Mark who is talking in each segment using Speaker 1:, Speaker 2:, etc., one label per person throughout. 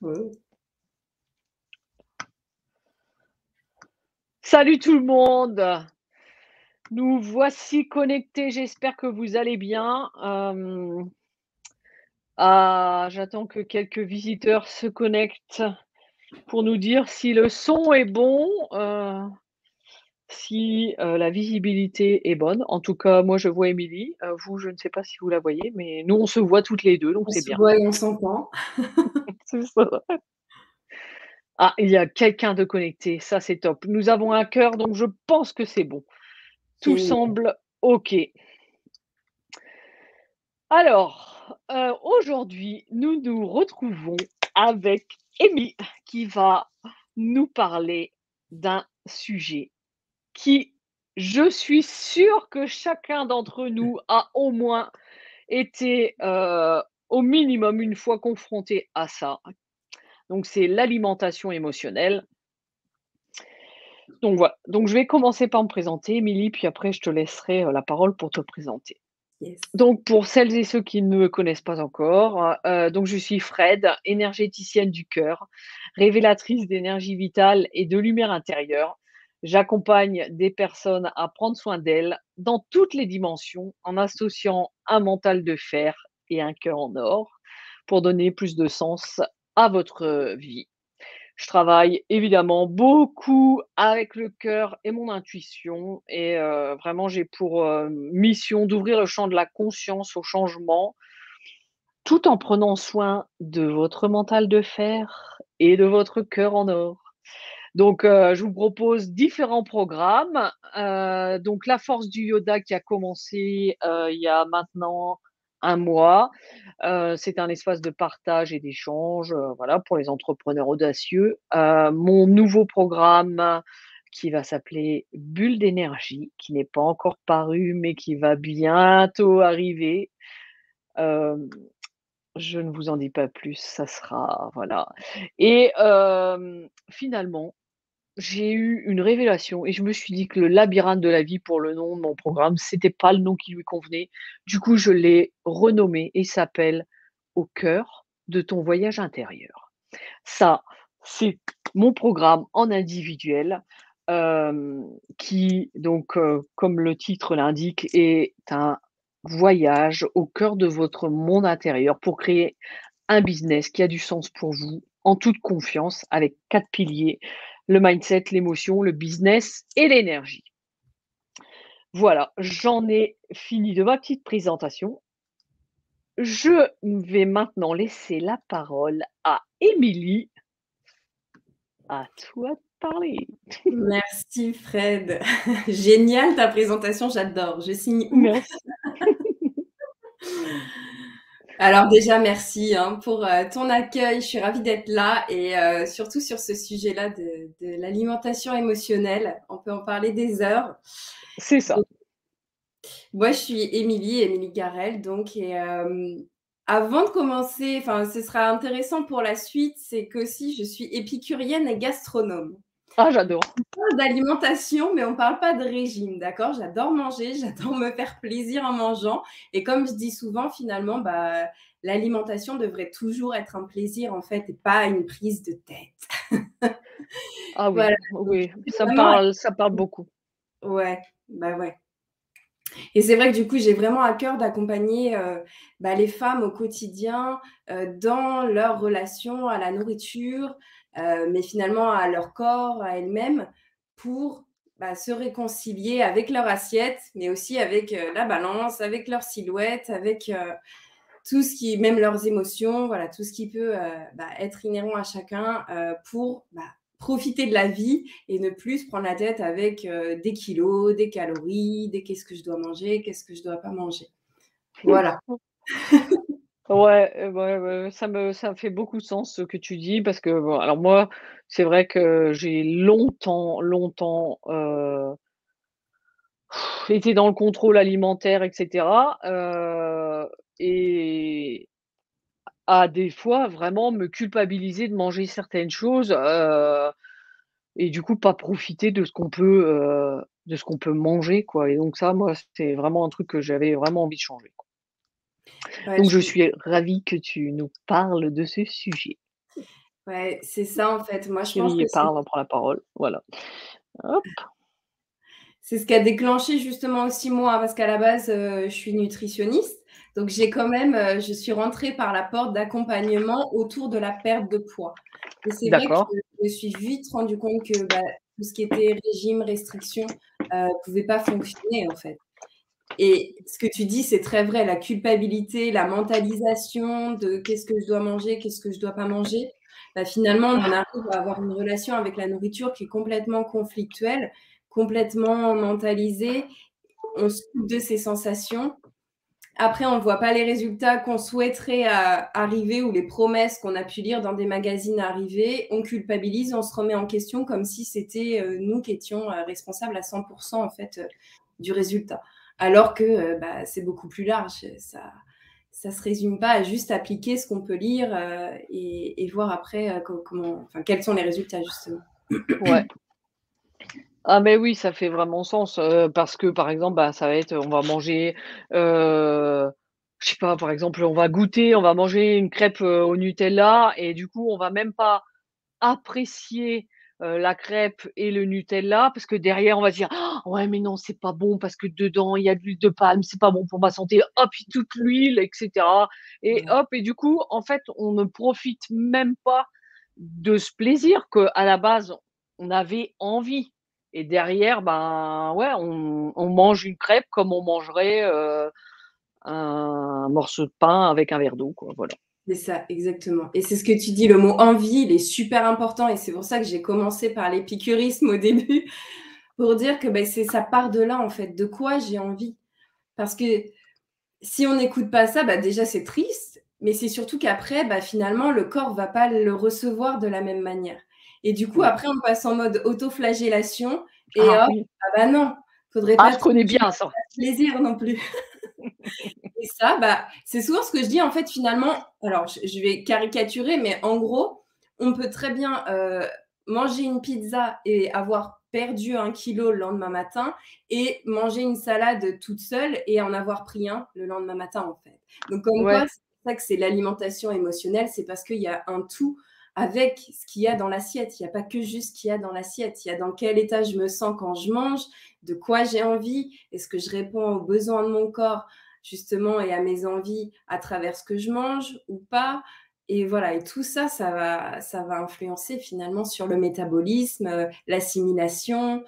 Speaker 1: Ouais.
Speaker 2: Salut tout le monde, nous voici connectés, j'espère que vous allez bien. J'attends que quelques visiteurs se connectent pour nous dire si le son est bon, si, la visibilité est bonne. En tout cas, moi je vois Émilie, vous, je ne sais pas si vous la voyez, mais nous on se voit toutes les 2, donc
Speaker 1: On
Speaker 2: c'est
Speaker 1: se
Speaker 2: bien.
Speaker 1: voit et on s'entend.
Speaker 2: C'est ça. Ah, il y a quelqu'un de connecté, ça c'est top. Nous avons un cœur, donc je pense que c'est bon. Tout
Speaker 1: Génial.
Speaker 2: semble OK. Alors, aujourd'hui, nous nous retrouvons avec Amy qui va nous parler d'un sujet qui, je suis sûre que chacun d'entre nous a au moins été, au minimum une fois confronté à ça. Donc c'est l'alimentation émotionnelle. Donc voilà, donc je vais commencer par me présenter, Émilie, puis après je te laisserai, la parole pour te présenter.
Speaker 1: Yes.
Speaker 2: Donc pour celles et ceux qui ne me connaissent pas encore, donc je suis Fred, énergéticienne du cœur, révélatrice d'énergie vitale et de lumière intérieure. J'accompagne des personnes à prendre soin d'elles dans toutes les dimensions en associant un mental de fer et un cœur en or pour donner plus de sens à votre vie. Je travaille évidemment beaucoup avec le cœur et mon intuition et vraiment j'ai pour, mission d'ouvrir le champ de la conscience au changement, tout en prenant soin de votre mental de fer et de votre cœur en or. Donc je vous propose différents programmes, donc la force du yoga qui a commencé, il y a maintenant un mois. C'est un espace de partage et d'échange, voilà, pour les entrepreneurs audacieux. Mon nouveau programme qui va s'appeler Bulle d'énergie, qui n'est pas encore paru, mais qui va bientôt arriver. Hem, je ne vous en dis pas plus, ça sera voilà et finalement, j'ai eu une révélation et je me suis dit que le labyrinthe de la vie pour le nom de mon programme, c'était pas le nom qui lui convenait. Du coup, je l'ai renommé et il s'appelle Au cœur de ton voyage intérieur. Ça, c'est mon programme en individuel, qui donc, comme le titre l'indique, est un voyage au cœur de votre monde intérieur pour créer un business qui a du sens pour vous, en toute confiance, avec 4 piliers: le mindset, l'émotion, le business et l'énergie. Voilà, j'en ai fini de ma petite présentation. Je vais maintenant laisser la parole à Émilie. À toi de parler.
Speaker 1: Merci Fred. Génial ta présentation, j'adore. Je signe où?
Speaker 2: Merci.
Speaker 1: Alors déjà, merci pour ton accueil. Je suis ravie d'être là et surtout sur ce sujet-là de l'alimentation émotionnelle. On peut en parler des heures.
Speaker 2: C'est
Speaker 1: Donc,
Speaker 2: ça.
Speaker 1: moi, je suis Émilie Garel, donc, et avant de commencer, enfin, ce sera intéressant pour la suite, c'est qu'aussi je suis épicurienne et gastronome.
Speaker 2: Ah, j'adore.
Speaker 1: On parle d'alimentation, mais on ne parle pas de régime, d'accord? J'adore manger, j'adore me faire plaisir en mangeant. Et comme je dis souvent, finalement, bah, l'alimentation devrait toujours être un plaisir, en fait, et pas une prise de tête.
Speaker 2: Ah oui,
Speaker 1: Voilà, donc
Speaker 2: oui,
Speaker 1: vraiment,
Speaker 2: ça parle beaucoup.
Speaker 1: ouais, bah ouais. Et c'est vrai que du coup, j'ai vraiment à cœur d'accompagner bah, les femmes au quotidien dans leur relation à la nourriture, mais finalement à leur corps, à elles-mêmes, pour bah, se réconcilier avec leur assiette, mais aussi avec la balance, avec leur silhouette, avec tout ce qui, même leurs émotions, voilà, tout ce qui peut bah, être inhérent à chacun pour bah, profiter de la vie et ne plus se prendre la tête avec des kilos, des calories, des qu'est-ce que je dois manger, qu'est-ce que je dois pas manger. Voilà.
Speaker 2: Ouais, ouais, ça me fait beaucoup de sens ce que tu dis parce que bon, alors moi, c'est vrai que j'ai longtemps, été dans le contrôle alimentaire et cetera, et à des fois vraiment me culpabiliser de manger certaines choses, et du coup pas profiter de ce qu'on peut manger quoi et donc ça, moi, c'est vraiment un truc que j'avais vraiment envie de changer.
Speaker 1: Ouais,
Speaker 2: Donc je suis ravie que tu nous parles de ce sujet.
Speaker 1: Ouais, c'est ça en fait. Moi, je pense que
Speaker 2: Chérie parle, on prend la parole, voilà. Hop,
Speaker 1: c'est ce qui a déclenché justement aussi moi, parce qu'à la base, je suis nutritionniste, donc j'ai quand même, je suis rentrée par la porte d'accompagnement autour de la perte de poids et c'est vrai que
Speaker 2: d'accord.
Speaker 1: je me suis vite rendu compte que, bah, tout ce qui était régime, restriction, pouvait pas fonctionner en fait et ce que tu dis, c'est très vrai, la culpabilité, la mentalisation de: «Qu'est-ce que je dois manger? Qu'est-ce que je dois pas manger?» Bah, finalement, on en arrive à avoir une relation avec la nourriture qui est complètement conflictuelle, complètement mentalisée. On se coupe de ses sensations. Après, on ne voit pas les résultats qu'on souhaiterait arriver ou les promesses qu'on a pu lire dans des magazines arriver. On culpabilise, on se remet en question comme si c'était nous qui étions responsables à 100% en fait du résultat. Alors que bah, c'est beaucoup plus large. Ça se résume pas à juste appliquer ce qu'on peut lire et voir après comment, enfin, quels sont les résultats justement.
Speaker 2: Ouais. Ah mais oui, ça fait vraiment sens, parce que, par exemple, bah, ça va être, on va manger, je sais pas, par exemple, on va goûter, on va manger une crêpe, au Nutella et du coup, on va même pas apprécier, la crêpe et le Nutella parce que derrière on va se dire: «Ah, ouais, mais non, c'est pas bon parce que dedans il y a de l'huile de palme, c'est pas bon pour ma santé». Hop, toute l'huile et cetera et
Speaker 1: Ouais,
Speaker 2: hop et du coup, en fait, on ne profite même pas de ce plaisir qu'à la base, on avait envie et derrière, ben, ouais, on mange une crêpe comme on mangerait, un morceau de pain avec un verre d'eau, quoi, voilà.
Speaker 1: c'est ça, exactement. Et c'est ce que tu dis, le mot envie, il est super important et c'est pour ça que j'ai commencé par l'épicurisme au début, pour dire que ben, ça part de là en fait, de quoi j'ai envie. Parce que si on n'écoute pas ça, bah, déjà c'est triste, mais c'est surtout qu'après, bah, finalement, le corps va pas le recevoir de la même manière. Et du coup,
Speaker 2: Ouais.
Speaker 1: après, on passe en mode autoflagellation et
Speaker 2: Ah
Speaker 1: hop,
Speaker 2: oui.
Speaker 1: ah bah non, faudrait
Speaker 2: Ah,
Speaker 1: pas
Speaker 2: je
Speaker 1: trop
Speaker 2: connais bien ça.
Speaker 1: plaisir non plus. Et ça, bah, c'est souvent ce que je dis en fait finalement, alors je vais caricaturer, mais en gros, on peut très bien, manger une pizza et avoir perdu 1 kilo le lendemain matin et manger une salade toute seule et en avoir pris 1 le lendemain matin, en fait. Donc comme quoi,
Speaker 2: Ouais,
Speaker 1: c'est pour ça que c'est l'alimentation émotionnelle, c'est parce qu'il y a un tout avec ce qu'il y a dans l'assiette. Il y a pas que juste ce qu'il y a dans l'assiette. Il y a dans quel état je me sens quand je mange, de quoi j'ai envie, est-ce que je réponds aux besoins de mon corps justement et à mes envies à travers ce que je mange ou pas. Et voilà, et tout ça, ça va influencer finalement sur le métabolisme, l'assimilation.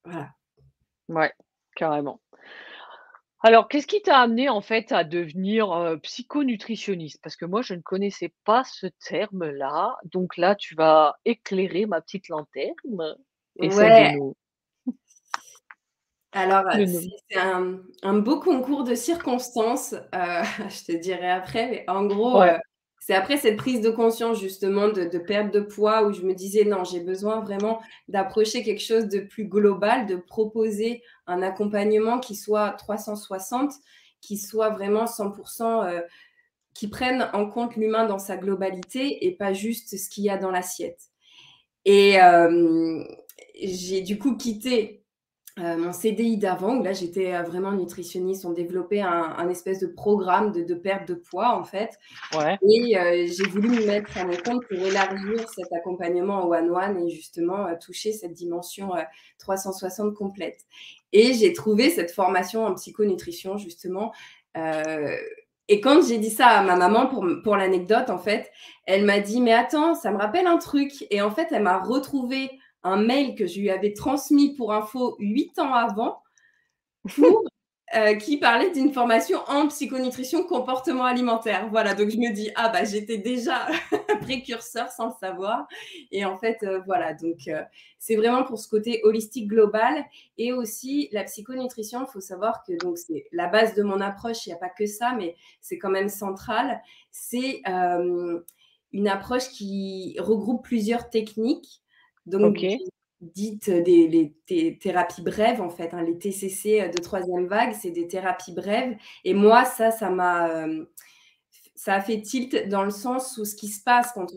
Speaker 1: Voilà.
Speaker 2: ouais, carrément. Alors, qu'est-ce qui t'a amené en fait à devenir, psychonutritionniste? Parce que moi, je ne connaissais pas ce terme-là, donc là, tu vas éclairer ma petite lanterne et celle
Speaker 1: Ouais, alors,
Speaker 2: de
Speaker 1: c'est
Speaker 2: nos
Speaker 1: c'est un beau concours de circonstances, je te dirai après, mais en gros,
Speaker 2: ouais,
Speaker 1: c'est après cette prise de conscience justement de perte de poids où je me disais: «Non, j'ai besoin vraiment d'approcher quelque chose de plus global, de proposer un accompagnement qui soit 360, qui soit vraiment 100%, qui prenne en compte l'humain dans sa globalité et pas juste ce qu'il y a dans l'assiette». Et j'ai du coup quitté mon CDI d'avant, où là j'étais vraiment nutritionniste. On développait un espèce de programme de perte de poids en fait.
Speaker 2: ouais,
Speaker 1: Et j'ai voulu me mettre à mon compte pour élargir cet accompagnement en one-one et justement toucher cette dimension 360 complète. Et j'ai trouvé cette formation en psychonutrition justement. Euh, et quand j'ai dit ça à ma maman, pour l'anecdote, en fait, elle m'a dit: «Mais attends, ça me rappelle un truc». Et en fait, elle m'a retrouvé un mail que je lui avais transmis pour info 8 ans avant pour qui parlait d'une formation en psychonutrition comportement alimentaire. Voilà, donc je me dis: «Ah bah, j'étais déjà précurseur sans le savoir» et en fait, voilà, donc c'est vraiment pour ce côté holistique global et aussi la psychonutrition, il faut savoir que donc c'est la base de mon approche, il y a pas que ça, mais c'est quand même central. C'est, une approche qui regroupe plusieurs techniques, donc
Speaker 2: OK.
Speaker 1: dites thérapies brèves en fait, hein, les TCC de troisième vague, c'est des thérapies brèves. Et moi, ça a fait tilt dans le sens où ce qui se passe quand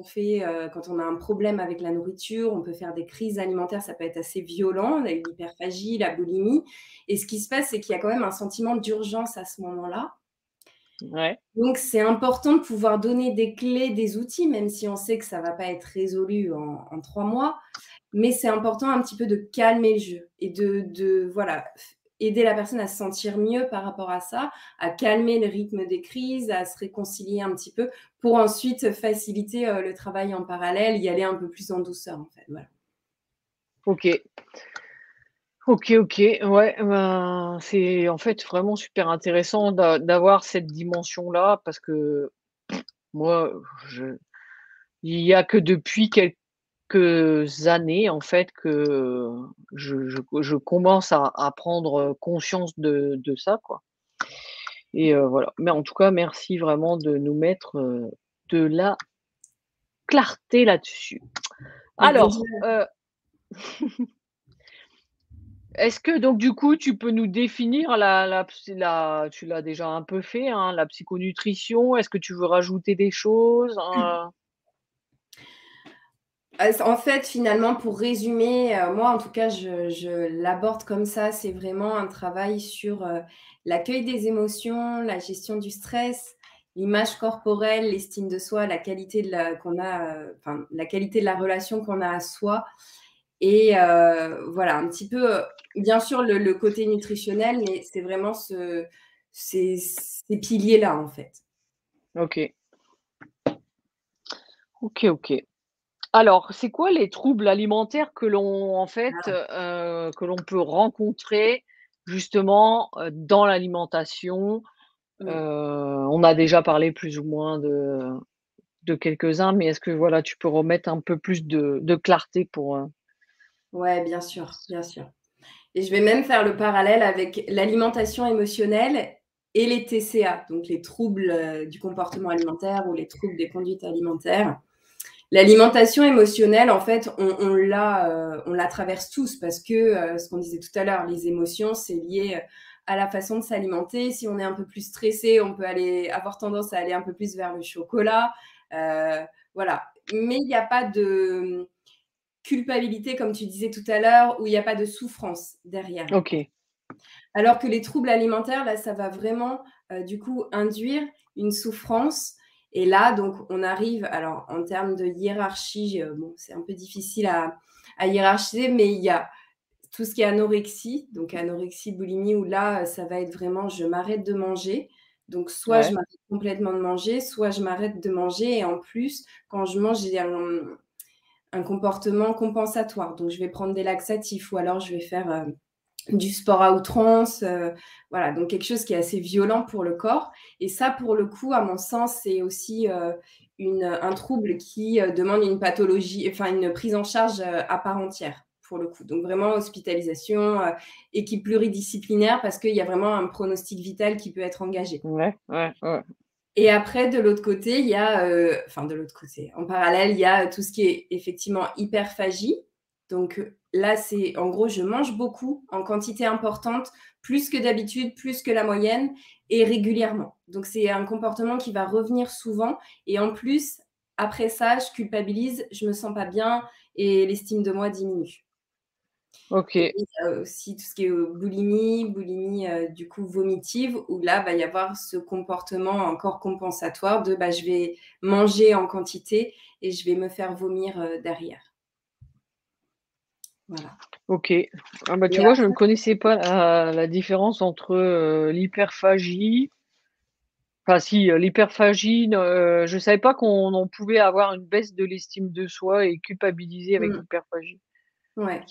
Speaker 1: on a un problème avec la nourriture, on peut faire des crises alimentaires, ça peut être assez violent, l'hyperphagie, la boulimie. Et ce qui se passe, c'est qu'il y a quand même un sentiment d'urgence à ce moment-là.
Speaker 2: Ouais.
Speaker 1: Donc c'est important de pouvoir donner des clés, des outils, même si on sait que ça va pas être résolu en 3 mois. Mais c'est important un petit peu de calmer le jeu et de voilà, aider la personne à se sentir mieux par rapport à ça, à calmer le rythme des crises, à se réconcilier un petit peu pour ensuite faciliter, le travail en parallèle, y aller un peu plus en douceur, en fait, voilà.
Speaker 2: OK. OK, OK. Ouais, ben, c'est en fait vraiment super intéressant d'avoir cette dimension-là parce que moi, je il y a que depuis quelques années, en fait, que je commence à prendre conscience de ça, quoi et voilà. Mais en tout cas, merci vraiment de nous mettre, de la clarté là-dessus.
Speaker 1: Mais
Speaker 2: Alors,
Speaker 1: déjà
Speaker 2: est-ce que donc du coup, tu peux nous définir la tu l'as déjà un peu fait, hein, la psychonutrition? Est-ce que tu veux rajouter des choses, hein?
Speaker 1: En fait, finalement, pour résumer, moi, en tout cas, je l'aborde comme ça. C'est vraiment un travail sur, l'accueil des émotions, la gestion du stress, l'image corporelle, l'estime de soi, la qualité de la qu'on a, enfin, la qualité de la relation qu'on a à soi et voilà, un petit peu, bien sûr, le côté nutritionnel, mais c'est vraiment ces piliers-là, en fait.
Speaker 2: OK. OK, OK. Alors, c'est quoi les troubles alimentaires que l'on en fait, que l'on peut rencontrer justement, dans l'alimentation?
Speaker 1: Mmh.
Speaker 2: On a déjà parlé plus ou moins de quelques-uns, mais est-ce que voilà, tu peux remettre un peu plus de clarté pour,
Speaker 1: Ouais, bien sûr, bien sûr. Et je vais même faire le parallèle avec l'alimentation émotionnelle et les TCA, donc les troubles, du comportement alimentaire ou les troubles des conduites alimentaires. L'alimentation émotionnelle, en fait, on la traverse tous parce que, ce qu'on disait tout à l'heure, les émotions, c'est lié, à la façon de s'alimenter. Si on est un peu plus stressé, on peut avoir tendance à aller un peu plus vers le chocolat, heu, voilà. Mais il y a pas de culpabilité, comme tu disais tout à l'heure, où il y a pas de souffrance derrière.
Speaker 2: OK.
Speaker 1: Alors que les troubles alimentaires, là, ça va vraiment, du coup, induire une souffrance et là, donc on arrive alors en termes de hiérarchie, bon, c'est un peu difficile à hiérarchiser, mais il y a tout ce qui est anorexie, donc anorexie, boulimie, où là, ça va être vraiment je m'arrête de manger. Donc soit je
Speaker 2: Ouais.
Speaker 1: m'arrête complètement de manger, soit je m'arrête de manger et en plus, quand je mange, j'ai un comportement compensatoire. Donc je vais prendre des laxatifs ou alors je vais faire, du sport à outrance, voilà, donc quelque chose qui est assez violent pour le corps et ça, pour le coup, à mon sens, c'est aussi, un trouble qui, demande une pathologie enfin une prise en charge, à part entière, pour le coup. Donc vraiment hospitalisation, équipe pluridisciplinaire parce qu'il y a vraiment un pronostic vital qui peut être engagé.
Speaker 2: Ouais, ouais, ouais.
Speaker 1: Et après, de l'autre côté, il y a, enfin de l'autre côté, en parallèle, il y a tout ce qui est effectivement hyperphagie. Donc là, c'est en gros, je mange beaucoup en quantité importante, plus que d'habitude, plus que la moyenne et régulièrement. Donc c'est un comportement qui va revenir souvent et en plus, après ça, je culpabilise, je me sens pas bien et l'estime de moi diminue. Et
Speaker 2: OK.
Speaker 1: il y a aussi tout ce qui est, boulimie, du coup vomitive où là, va y avoir ce comportement encore compensatoire de, bah, je vais manger en quantité et je vais me faire vomir, derrière. Voilà
Speaker 2: OK. Ah bah, tu
Speaker 1: et
Speaker 2: vois, je ne connaissais pas la différence entre, l'hyperphagie enfin si, l'hyperphagie, je savais pas qu'on pouvait avoir une baisse de l'estime de soi et culpabiliser avec
Speaker 1: mmh,
Speaker 2: l'hyperphagie.
Speaker 1: ouais.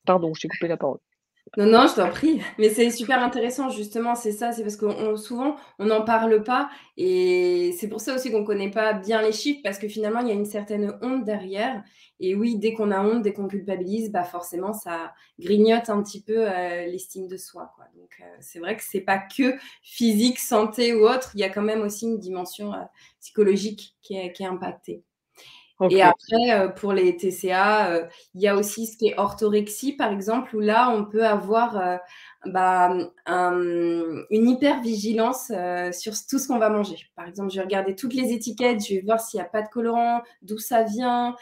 Speaker 2: Pardon, je t'ai coupé la parole.
Speaker 1: Non, non, je t'en prie. Mais c'est super intéressant justement, c'est ça, c'est parce qu'on souvent, on n'en parle pas et c'est pour ça aussi qu'on ne connaît pas bien les chiffres parce que finalement, il y a une certaine honte derrière et oui, dès qu'on a honte, dès qu'on culpabilise, bah, forcément, ça grignote un petit peu, l'estime de soi, quoi. Donc c'est vrai que c'est pas que physique, santé ou autre, il y a quand même aussi une dimension, psychologique qui est impactée. Et
Speaker 2: OK.
Speaker 1: après, pour les TCA, il y a aussi ce qui est orthorexie, par exemple, où là, on peut avoir, bah, une hypervigilance, sur tout ce qu'on va manger. Par exemple, je vais regarder toutes les étiquettes, je vais voir s'il y a pas de colorant, d'où ça vient,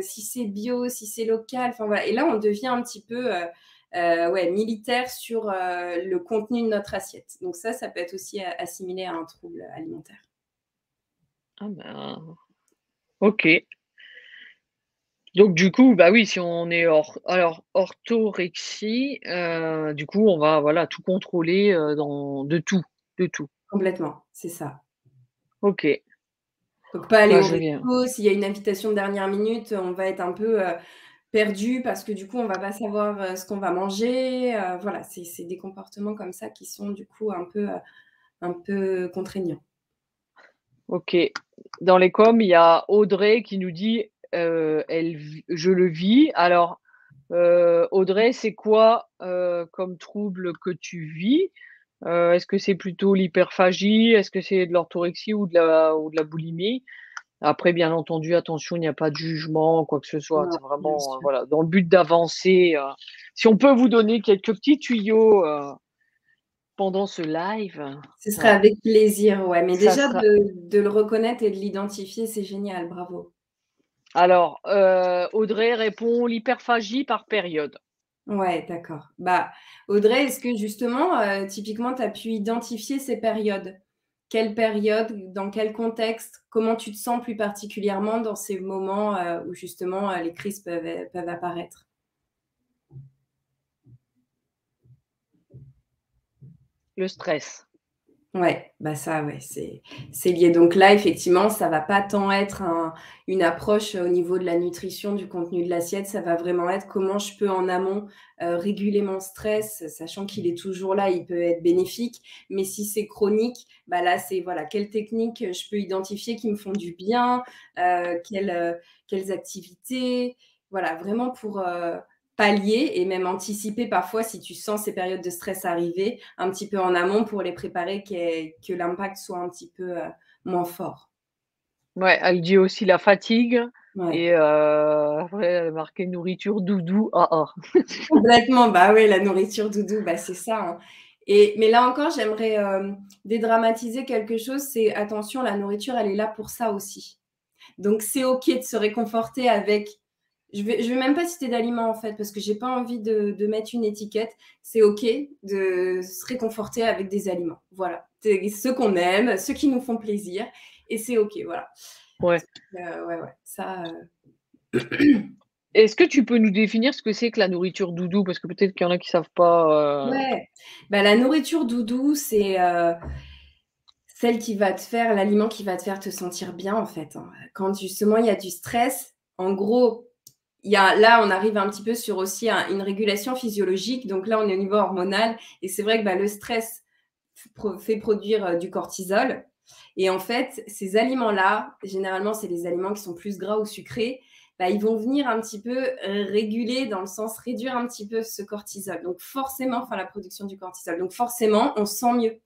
Speaker 1: si c'est bio, si c'est local, enfin voilà. Et là, on devient un petit peu, ouais, militaire sur le contenu de notre assiette. Donc ça peut être aussi assimilé à un trouble alimentaire.
Speaker 2: Ah ben, OK. Donc du coup, bah oui, si on est orthorexie, du coup, on va, voilà, tout contrôler, dans de tout, de tout.
Speaker 1: Complètement, c'est ça.
Speaker 2: OK,
Speaker 1: Donc pas aller
Speaker 2: bah,
Speaker 1: au
Speaker 2: je viens.
Speaker 1: resto, s'il y a une invitation de dernière minute, on va être un peu, perdu parce que du coup, on va pas savoir, ce qu'on va manger, voilà, c'est des comportements comme ça qui sont du coup un peu contraignants.
Speaker 2: OK. Dans les coms, il y a Audrey qui nous dit, elle v je le vis. Alors, Audrey, c'est quoi, comme trouble que tu vis? Est-ce que c'est plutôt l'hyperphagie? Est-ce que c'est de l'orthorexie ou de la boulimie? Après, bien entendu, attention, il n'y a pas de jugement, quoi que ce soit.
Speaker 1: Ouais,
Speaker 2: C'est
Speaker 1: bien
Speaker 2: vraiment,
Speaker 1: sûr.
Speaker 2: voilà, dans le but d'avancer, si on peut vous donner quelques petits tuyaux, pendant ce live,
Speaker 1: Ce serait
Speaker 2: voilà,
Speaker 1: avec plaisir, ouais, mais
Speaker 2: ça
Speaker 1: déjà
Speaker 2: sera
Speaker 1: de le reconnaître et de l'identifier, c'est génial, bravo.
Speaker 2: alors, Audrey répond: «L'hyperphagie par période».
Speaker 1: Ouais, d'accord. Bah, Audrey, est-ce que justement, typiquement, tu as pu identifier ces périodes? Quelle période? Dans quel contexte? Comment tu te sens plus particulièrement dans ces moments, où justement, les crises peuvent apparaître?
Speaker 2: Le stress.
Speaker 1: Ouais, bah, ça, ouais, c'est lié. Donc là, effectivement, ça va pas tant être une approche au niveau de la nutrition, du contenu de l'assiette, ça va vraiment être comment je peux en amont, réguler mon stress, sachant qu'il est toujours là, il peut être bénéfique. Mais si c'est chronique, bah, là, c'est voilà, quelles techniques, je peux identifier qui me font du bien, quelles activités, voilà, vraiment pour, pallier et même anticiper parfois si tu sens ces périodes de stress arriver, un petit peu en amont pour les préparer, que l'impact soit un petit peu, moins fort.
Speaker 2: Ouais, elle dit aussi la fatigue
Speaker 1: Ouais,
Speaker 2: et après elle a marqué nourriture doudou, ah ah.
Speaker 1: complètement, bah, oui, la nourriture doudou, bah, c'est ça, hein, et mais là encore, j'aimerais, dédramatiser quelque chose, c'est attention, la nourriture, elle est là pour ça aussi. Donc c'est OK de se réconforter avec je vais même pas citer d'aliments, en fait, parce que j'ai pas envie de mettre une étiquette. C'est OK de se réconforter avec des aliments. Voilà. C'est ceux qu'on aime, ceux qui nous font plaisir et c'est OK, voilà.
Speaker 2: Ouais.
Speaker 1: Ouais, ouais, ça,
Speaker 2: Est-ce que tu peux nous définir ce que c'est que la nourriture doudou? Parce que peut-être qu'il y en a qui savent pas,
Speaker 1: ouais. Bah, la nourriture doudou, c'est, celle qui va te faire l'aliment qui va te faire te sentir bien, en fait, hein. Quand justement il y a du stress, en gros, il y a là, on arrive un petit peu sur aussi une régulation physiologique. Donc là, on est au niveau hormonal. Et c'est vrai que bah, le stress fait produire du cortisol. Et en fait, ces aliments-là, généralement, c'est les aliments qui sont plus gras ou sucrés. Bah, ils vont venir un petit peu réguler, dans le sens réduire un petit peu ce cortisol. Donc forcément, enfin la production du cortisol. Donc forcément, on se sent mieux.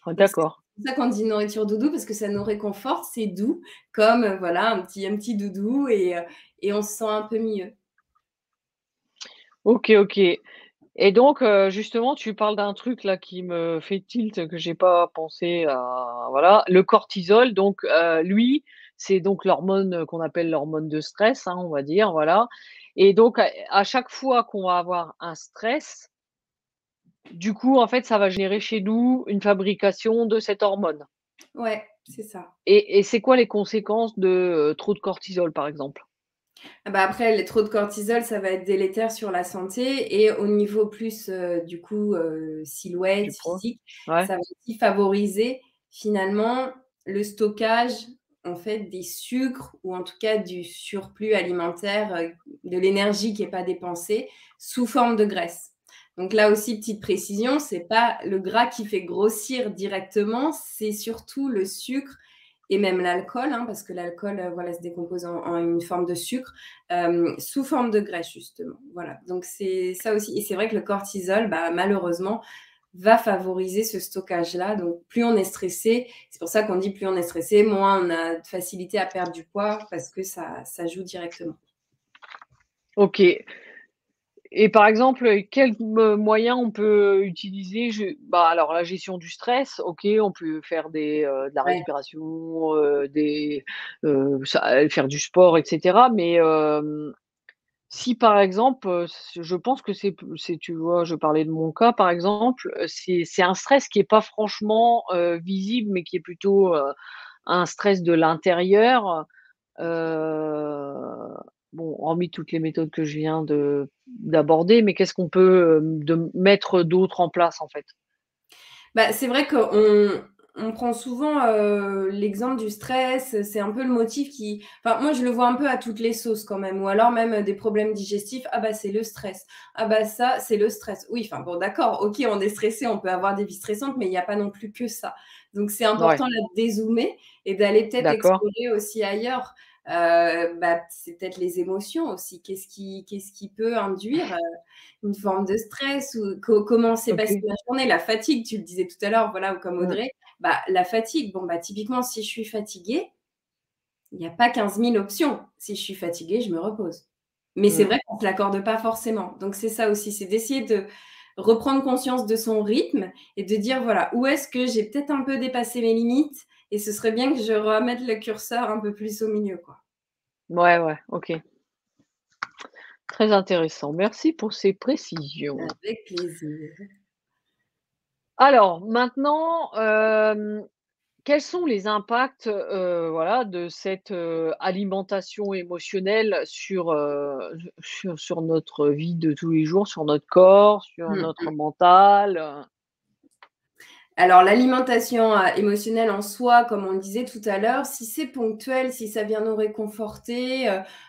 Speaker 1: Donc c'est
Speaker 2: d'accord.
Speaker 1: pour ça qu'on dit nourriture doudou, parce que ça nous réconforte, c'est doux, comme voilà un petit doudou et on se sent un peu mieux.
Speaker 2: OK, OK. Et donc, justement, tu parles d'un truc là qui me fait tilt, que j'ai pas pensé à voilà, le cortisol donc, lui, c'est donc l'hormone, qu'on appelle l'hormone de stress, hein, on va dire, voilà. Et donc à chaque fois qu'on va avoir un stress, du coup, en fait, ça va générer chez nous une fabrication de cette hormone.
Speaker 1: Ouais, c'est ça.
Speaker 2: Et c'est quoi les conséquences de, trop de cortisol, par exemple?
Speaker 1: Ah bah, après, les trop de cortisol, ça va être délétère sur la santé et au niveau plus, du coup, silhouette,
Speaker 2: Du poids?
Speaker 1: physique,
Speaker 2: Ouais,
Speaker 1: ça va aussi favoriser finalement le stockage, en fait, des sucres ou en tout cas du surplus alimentaire, de l'énergie qui est pas dépensée sous forme de graisse. Donc là aussi, petite précision, c'est pas le gras qui fait grossir directement, c'est surtout le sucre et même l'alcool, hein, parce que l'alcool, voilà, se décompose en une forme de sucre, sous forme de graisse justement. Voilà, donc c'est ça aussi et c'est vrai que le cortisol, bah, malheureusement, va favoriser ce stockage-là. Donc plus on est stressé, c'est pour ça qu'on dit plus on est stressé, moins on a de facilité à perdre du poids parce que ça joue directement.
Speaker 2: OK. Et par exemple, quels moyens on peut utiliser? Bah, alors la gestion du stress, OK, on peut faire de la
Speaker 1: Ouais.
Speaker 2: respiration, faire du sport et cetera, mais Si par exemple, je pense que c'est tu vois, je parlais de mon cas par exemple, c'est un stress qui est pas franchement, visible, mais qui est plutôt, un stress de l'intérieur, heu, bon, hormis toutes les méthodes que je viens d'aborder, mais qu'est-ce qu'on peut, de mettre d'autre en place, en fait?
Speaker 1: Bah, c'est vrai qu'on prend souvent, l'exemple du stress, c'est un peu le motif qui enfin, moi, je le vois un peu à toutes les sauces quand même ou alors même, des problèmes digestifs: «Ah bah, c'est le stress. Ah bah, ça, c'est le stress». Oui, enfin bon, d'accord, OK, on est stressé, on peut avoir des vies stressantes, mais il y a pas non plus que ça. Donc c'est
Speaker 2: Ouais,
Speaker 1: important là de dézoomer et d'aller peut-être
Speaker 2: d'accord.
Speaker 1: explorer aussi ailleurs. Bah, c'est peut-être les émotions aussi. Qu'est-ce qui peut induire, une forme de stress ou comment s'est passée
Speaker 2: OK.
Speaker 1: la journée? La fatigue, tu le disais tout à l'heure, voilà, ou comme
Speaker 2: Mmh.
Speaker 1: Audrey, bah, la fatigue, bon, bah, typiquement, si je suis fatiguée, il n'y a pas 15 000 options. Si je suis fatiguée, je me repose. Mais c'est
Speaker 2: Mmh.
Speaker 1: vrai qu'on ne se l'accorde pas forcément. Donc c'est ça aussi, c'est d'essayer de reprendre conscience de son rythme et de dire, voilà, où est-ce que j'ai peut-être un peu dépassé mes limites et ce serait bien que je remette le curseur un peu plus au milieu, quoi.
Speaker 2: Ouais, ouais, OK. Très intéressant. Merci pour ces précisions.
Speaker 1: Avec plaisir.
Speaker 2: Alors maintenant, quels sont les impacts, voilà, de cette, alimentation émotionnelle sur notre vie de tous les jours, sur notre corps, sur notre
Speaker 1: Mmh.
Speaker 2: mental,
Speaker 1: Alors l'alimentation, émotionnelle en soi, comme on le disait tout à l'heure, si c'est ponctuel, si ça vient nous réconforter,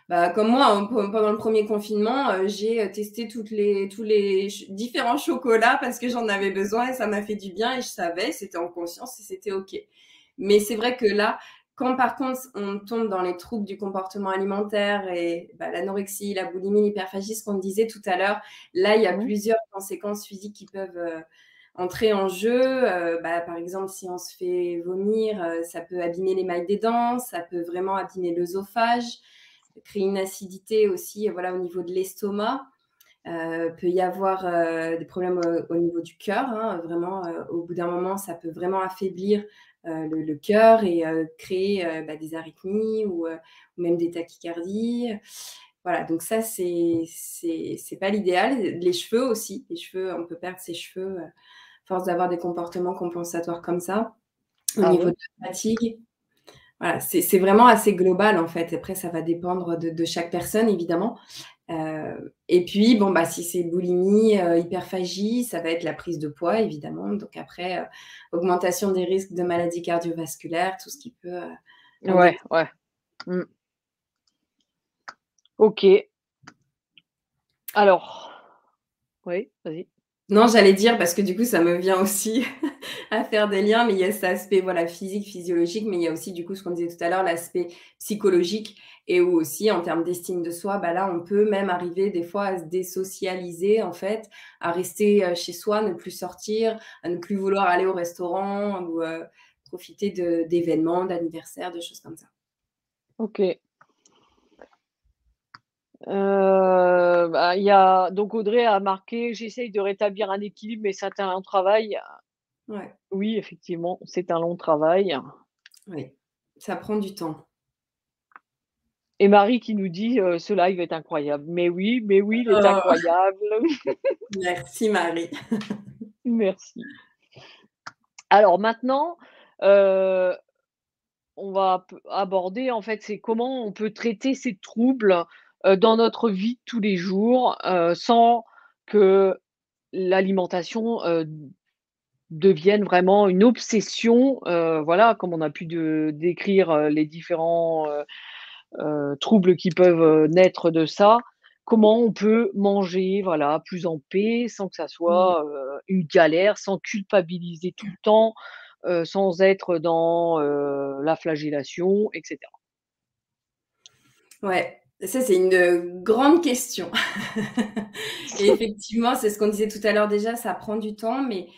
Speaker 1: bah, comme moi, hein, pendant le premier confinement, j'ai, testé tous les différents chocolats parce que j'en avais besoin et ça m'a fait du bien et je savais, c'était en conscience et c'était OK. Mais c'est vrai que là, quand par contre on tombe dans les troubles du comportement alimentaire et bah, l'anorexie, la boulimie, l'hyperphagie, ce qu'on disait tout à l'heure, là, il y a
Speaker 2: mmh,
Speaker 1: plusieurs conséquences physiques qui peuvent, entrer en jeu. Bah, par exemple, si on se fait vomir, ça peut abîmer l'émail des dents, ça peut vraiment abîmer l'œsophage, créer une acidité aussi, voilà, au niveau de l'estomac. Peut y avoir, des problèmes, au niveau du cœur, hein, vraiment, au bout d'un moment, ça peut vraiment affaiblir, le cœur et créer, bah, des arythmies ou même des tachycardies. Voilà, donc ça, c'est pas l'idéal. Les cheveux aussi, les cheveux, on peut perdre ses cheveux, force d'avoir des comportements compensatoires comme ça, au
Speaker 2: ah
Speaker 1: niveau
Speaker 2: bon?
Speaker 1: de la fatigue. Voilà, c'est vraiment assez global, en fait. Après, ça va dépendre de chaque personne, évidemment. Et puis, bon, bah, si c'est boulimie, hyperphagie, ça va être la prise de poids, évidemment. Donc après, augmentation des risques de maladies cardiovasculaires, tout ce qui peut, en
Speaker 2: Ouais,
Speaker 1: découler.
Speaker 2: ouais. Mmh. OK. Alors oui, vas-y.
Speaker 1: Non, j'allais dire parce que du coup, ça me vient aussi à faire des liens, mais il y a cet aspect, voilà, physique, physiologique, mais il y a aussi, du coup, ce qu'on disait tout à l'heure, l'aspect psychologique et où aussi, en termes d'estime de soi, bah, là, on peut même arriver des fois à se désocialiser, en fait, à rester, chez soi, ne plus sortir, à ne plus vouloir aller au restaurant ou, profiter d'événements, d'anniversaires, de choses comme ça.
Speaker 2: OK. Bah, il y a donc Audrey a marqué: «J'essaye de rétablir un équilibre, mais c'est un long travail».
Speaker 1: Ouais,
Speaker 2: Oui, effectivement, c'est un long travail.
Speaker 1: oui, ça prend du temps.
Speaker 2: Et Marie qui nous dit, «Ce live est incroyable». Mais oui, il est
Speaker 1: Oh,
Speaker 2: incroyable.
Speaker 1: merci Marie.
Speaker 2: Merci. Alors maintenant, heu, on va aborder en fait, c'est comment on peut traiter ces troubles, dans notre vie de tous les jours, sans que l'alimentation, devienne vraiment une obsession, voilà, comme on a pu décrire, les différents, troubles qui peuvent, naître de ça. Comment on peut manger, voilà, plus en paix, sans que ça
Speaker 1: Mmh.
Speaker 2: soit, une galère, sans culpabiliser tout le temps, sans être dans, la flagellation et cetera.
Speaker 1: Ouais, ça c'est une, grande question. Et effectivement, c'est ce qu'on disait tout à l'heure déjà, ça prend du temps, mais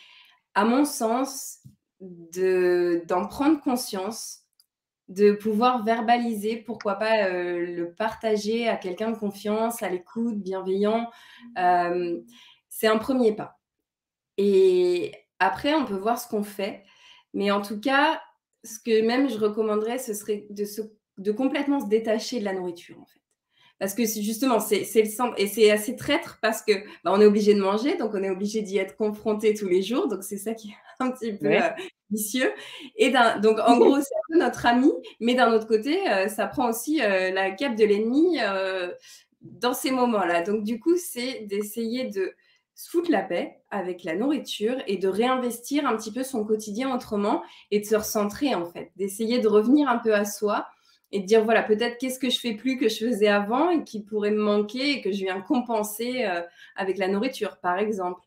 Speaker 1: à mon sens, d'en prendre conscience, de pouvoir verbaliser, pourquoi pas, le partager à quelqu'un de confiance, à l'écoute, bienveillant, hem, c'est un premier pas. Et après, on peut voir ce qu'on fait. Mais en tout cas, ce que même je recommanderais, ce serait de complètement se détacher de la nourriture, en fait. parce que justement, c'est le centre, et c'est assez traître parce que bah, on est obligé de manger, donc on est obligé d'y être confronté tous les jours, donc c'est ça qui est un petit peu
Speaker 2: Ouais.
Speaker 1: vicieux. Et donc en gros, c'est un peu notre ami, mais d'un autre côté, ça prend aussi la cape de l'ennemi dans ces moments-là. Donc du coup, c'est d'essayer de se foutre la paix avec la nourriture et de réinvestir un petit peu son quotidien autrement et de se recentrer en fait, d'essayer de revenir un peu à soi et de dire voilà, peut-être qu'est-ce que je fais plus que je faisais avant et qui pourrait me manquer et que je viens compenser avec la nourriture, par exemple.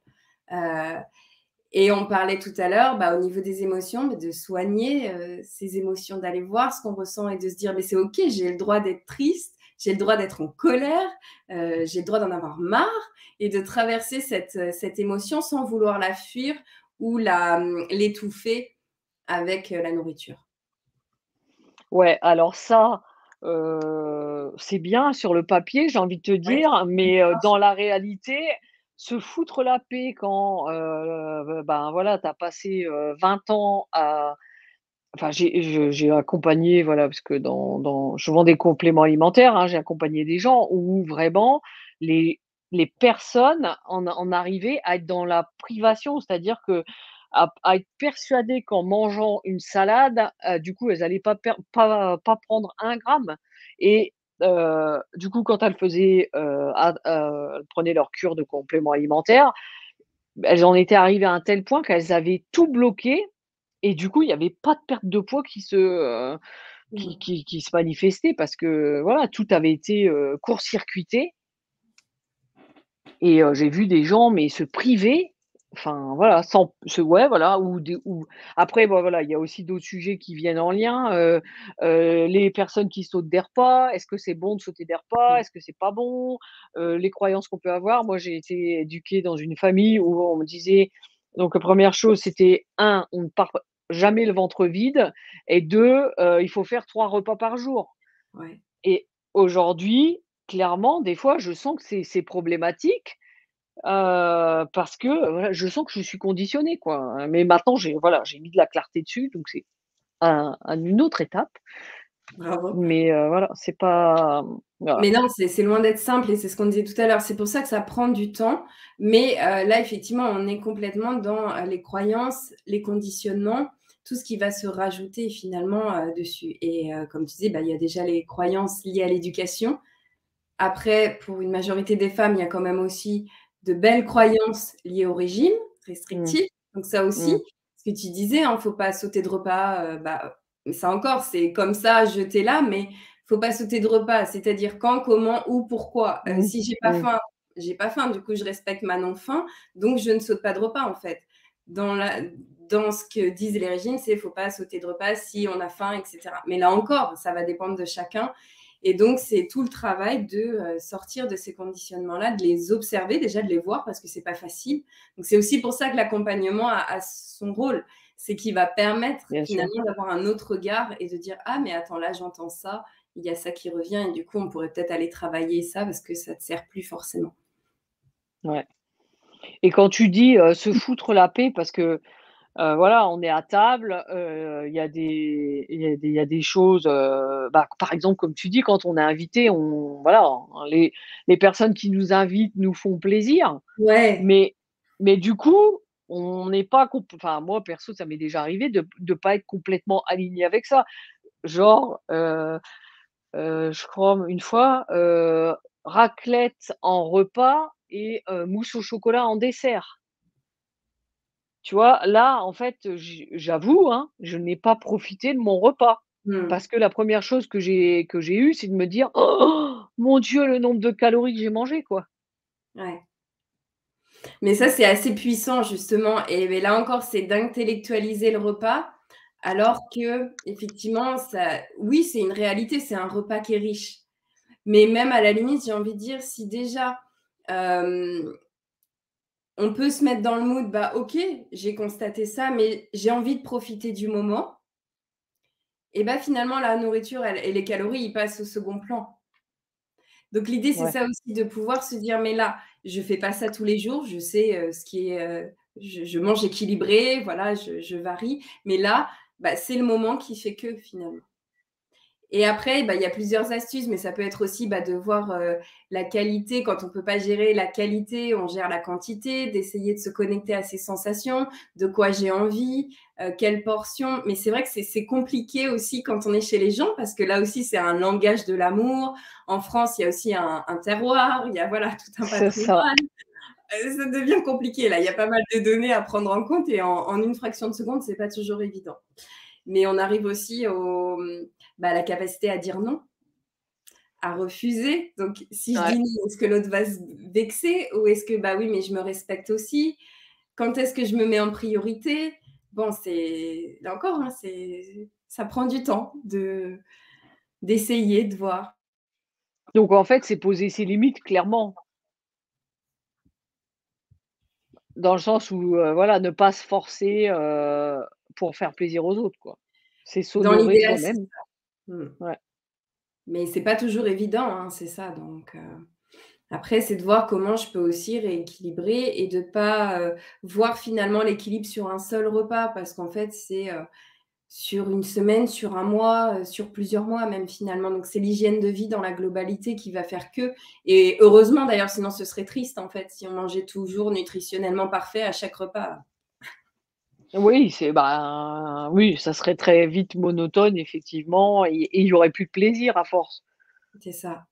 Speaker 1: Euh, et on parlait tout à l'heure, au niveau des émotions, de soigner ces émotions, d'aller voir ce qu'on ressent et de se dire, mais c'est OK, j'ai le droit d'être triste, j'ai le droit d'être en colère, j'ai le droit d'en avoir marre et de traverser cette émotion sans vouloir la fuir ou l'étouffer avec la nourriture.
Speaker 2: Ouais, alors ça, c'est bien sur le papier, j'ai envie de te
Speaker 1: Ouais,
Speaker 2: dire, mais dans la réalité, se foutre la paix quand, ben, voilà, tu as passé, 20 ans à enfin, j'ai accompagné, voilà, parce que dans je vends des compléments alimentaires, hein, j'ai accompagné des gens où vraiment les les personnes en arrivaient à être dans la privation. C'est-à-dire qu'à être persuadées qu'en mangeant une salade, du coup, elles allaient pas prendre 1 gramme et du coup, quand elles faisaient, elles prenaient leur cure de compléments alimentaires, elles en étaient arrivées à un tel point qu'elles avaient tout bloqué et du coup, il y avait pas de perte de poids
Speaker 1: mmh.
Speaker 2: qui se manifestait parce que, voilà, tout avait été, court-circuité et j'ai vu des gens, mais se priver, enfin, voilà, sans se ouais, voilà, ou après, bon, voilà, il y a aussi d'autres sujets qui viennent en lien, les personnes qui sautent des repas. Est-ce que c'est bon de sauter des repas?
Speaker 1: Mmh.
Speaker 2: Est-ce que c'est pas bon? Les croyances qu'on peut avoir. Moi, j'ai été éduquée dans une famille où on me disait donc la 1re chose, c'était on ne part jamais le ventre vide et 2 il faut faire 3 repas par jour
Speaker 1: Ouais.
Speaker 2: et aujourd'hui, clairement, des fois, je sens que c'est problématique, parce que, voilà, je sens que je suis conditionnée, quoi, hein. Mais maintenant, voilà, j'ai mis de la clarté dessus, donc c'est une autre étape.
Speaker 1: Bravo.
Speaker 2: Mais, voilà, c'est pas, voilà.
Speaker 1: Mais non, c'est loin d'être simple et c'est ce qu'on disait tout à l'heure. C'est pour ça que ça prend du temps. Mais là, effectivement, on est complètement dans les croyances, les conditionnements, tout ce qui va se rajouter finalement dessus. Et comme tu disais, il y a déjà les croyances liées à l'éducation. Après, pour une majorité des femmes, il y a quand même aussi de belles croyances liées au régime
Speaker 2: Mmh,
Speaker 1: restrictif. Donc ça aussi,
Speaker 2: mmh,
Speaker 1: ce que tu disais, hein, faut pas sauter de repas. Ça encore, c'est comme ça, jeté là, mais faut pas sauter de repas. C'est-à-dire quand, comment, où, pourquoi.
Speaker 2: mmh,
Speaker 1: Si
Speaker 2: mmh,
Speaker 1: j'ai pas faim. Du coup, je respecte ma non-faim, donc je ne saute pas de repas en fait. Dans la, dans ce que disent les régimes, c'est faut pas sauter de repas si on a faim, etc. Mais là encore, ça va dépendre de chacun. Et donc, c'est tout le travail de sortir de ces conditionnements-là, de les observer, déjà de les voir parce que c'est pas facile. Donc, c'est aussi pour ça que l'accompagnement a son rôle. C'est qu'il va permettre
Speaker 2: bien sûr.
Speaker 1: finalement d'avoir un autre regard et de dire ah, mais attends, là, j'entends ça, il y a ça qui revient et du coup, on pourrait peut-être aller travailler ça parce que ça ne te sert plus forcément.
Speaker 2: Ouais et quand tu dis, se foutre la paix parce que, voilà, on est à table, il y a des choses, bah, par exemple, comme tu dis, quand on est invité, voilà, les personnes qui nous invitent nous font plaisir,
Speaker 1: Ouais.
Speaker 2: mais du coup, on n'est pas enfin, moi, perso, ça m'est déjà arrivé de pas être complètement aligné avec ça. Genre, je crois une fois, raclette en repas et mousse au chocolat en dessert. Tu vois? Là, en fait, j'avoue, hein, je n'ai pas profité de mon repas.
Speaker 1: Mmh.
Speaker 2: Parce que la première chose que j'ai eue, c'est de me dire: «Oh mon Dieu, le nombre de calories que j'ai mangé, quoi».
Speaker 1: Ouais. Mais ça, c'est assez puissant justement et mais là encore, c'est d'intellectualiser le repas, alors qu'effectivement ça oui, c'est une réalité, c'est un repas qui est riche. Mais même à la limite, j'ai envie de dire, si déjà, hem, on peut se mettre dans le mood, bah, OK, j'ai constaté ça, mais j'ai envie de profiter du moment et bah, finalement la nourriture elle et les calories, ils passent au second plan. Donc l'idée, c'est
Speaker 2: Ouais,
Speaker 1: ça aussi, de pouvoir se dire: «Mais là, je fais pas ça tous les jours, je sais, ce qui est, je mange équilibré, voilà, je varie, mais là, c'est le moment qui fait que, finalement». Et après, bah, il y a plusieurs astuces, mais ça peut être aussi bah, de voir la qualité. Quand on ne peut pas gérer la qualité, on gère la quantité, d'essayer de se connecter à ses sensations, de quoi j'ai envie, quelle portion. Mais c'est vrai que c'est compliqué aussi quand on est chez les gens, parce que là aussi, c'est un langage de l'amour. En France, il y a aussi un terroir, il y a voilà, tout un
Speaker 2: C'est
Speaker 1: patrimoine.
Speaker 2: ça.
Speaker 1: Ça devient compliqué là. Il y a pas mal de données à prendre en compte et en une fraction de seconde, c'est pas toujours évident. Mais on arrive aussi à la capacité à dire non, à refuser. Donc, si je
Speaker 2: Ouais,
Speaker 1: dis non, est-ce que l'autre va se vexer ou est-ce que, bah oui, mais je me respecte aussi? Quand est-ce que je me mets en priorité? Bon, c'est là encore, hein, ça prend du temps d'essayer, de voir.
Speaker 2: donc en fait, c'est poser ses limites clairement, dans le sens où, voilà, ne pas se forcer, pour faire plaisir aux autres, quoi. C'est
Speaker 1: Dans
Speaker 2: s'honorer
Speaker 1: l'idéal, c'est
Speaker 2: soi-même.
Speaker 1: mmh,
Speaker 2: Ouais.
Speaker 1: mais c'est pas toujours évident, hein, c'est ça. Donc, après, c'est de voir comment je peux aussi rééquilibrer et de pas, voir finalement l'équilibre sur un seul repas parce qu'en fait, c'est, sur une semaine, sur un mois, sur plusieurs mois même finalement. Donc c'est l'hygiène de vie dans la globalité qui va faire que et heureusement d'ailleurs, sinon ce serait triste en fait, si on mangeait toujours nutritionnellement parfait à chaque repas.
Speaker 2: Oui, oui, ça serait très vite monotone effectivement et il y aurait plus de plaisir à force.
Speaker 1: C'est ça.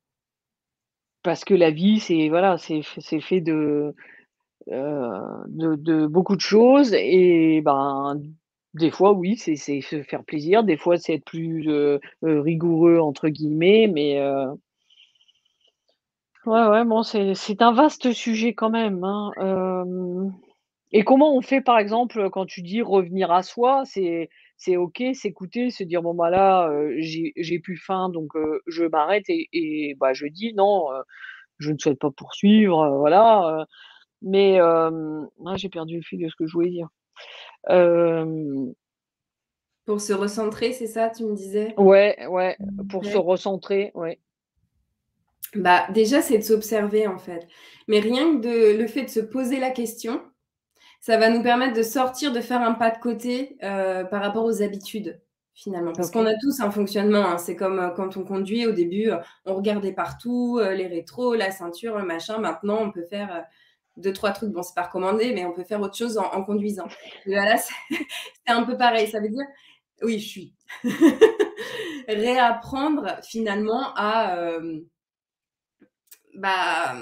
Speaker 2: Parce que la vie, c'est voilà, c'est fait de beaucoup de choses et ben, des fois oui, c'est se faire plaisir, des fois c'est être plus, «rigoureux» entre guillemets, mais ouais, ouais, bon, c'est un vaste sujet quand même, hein, et comment on fait, par exemple, quand tu dis revenir à soi? C'est OK, s'écouter, se dire: «Bon, bah, là, j'ai plus faim donc je m'arrête et bah, je dis: "Non, je ne souhaite pas poursuivre", voilà, mais ah, j'ai perdu le fil de ce que je voulais dire. Hem,
Speaker 1: Pour se recentrer, c'est ça, tu me disais?
Speaker 2: ouais, ouais, pour se
Speaker 1: Ouais.
Speaker 2: recentrer, ouais.
Speaker 1: Bah, déjà, c'est de s'observer en fait. Mais rien que le fait de se poser la question, ça va nous permettre de sortir, de faire un pas de côté, par rapport aux habitudes, finalement. Parce qu'on
Speaker 2: OK.
Speaker 1: a tous un fonctionnement, hein. C'est comme, quand on conduit au début, on regardait partout, les rétros, la ceinture, le machin. Maintenant, on peut faire, 2-3 trucs. Bon, c'est pas recommandé, mais on peut faire autre chose en conduisant. Et bah, là, c'est un peu pareil. Ça veut dire oui, je suis réapprendre finalement à, bah,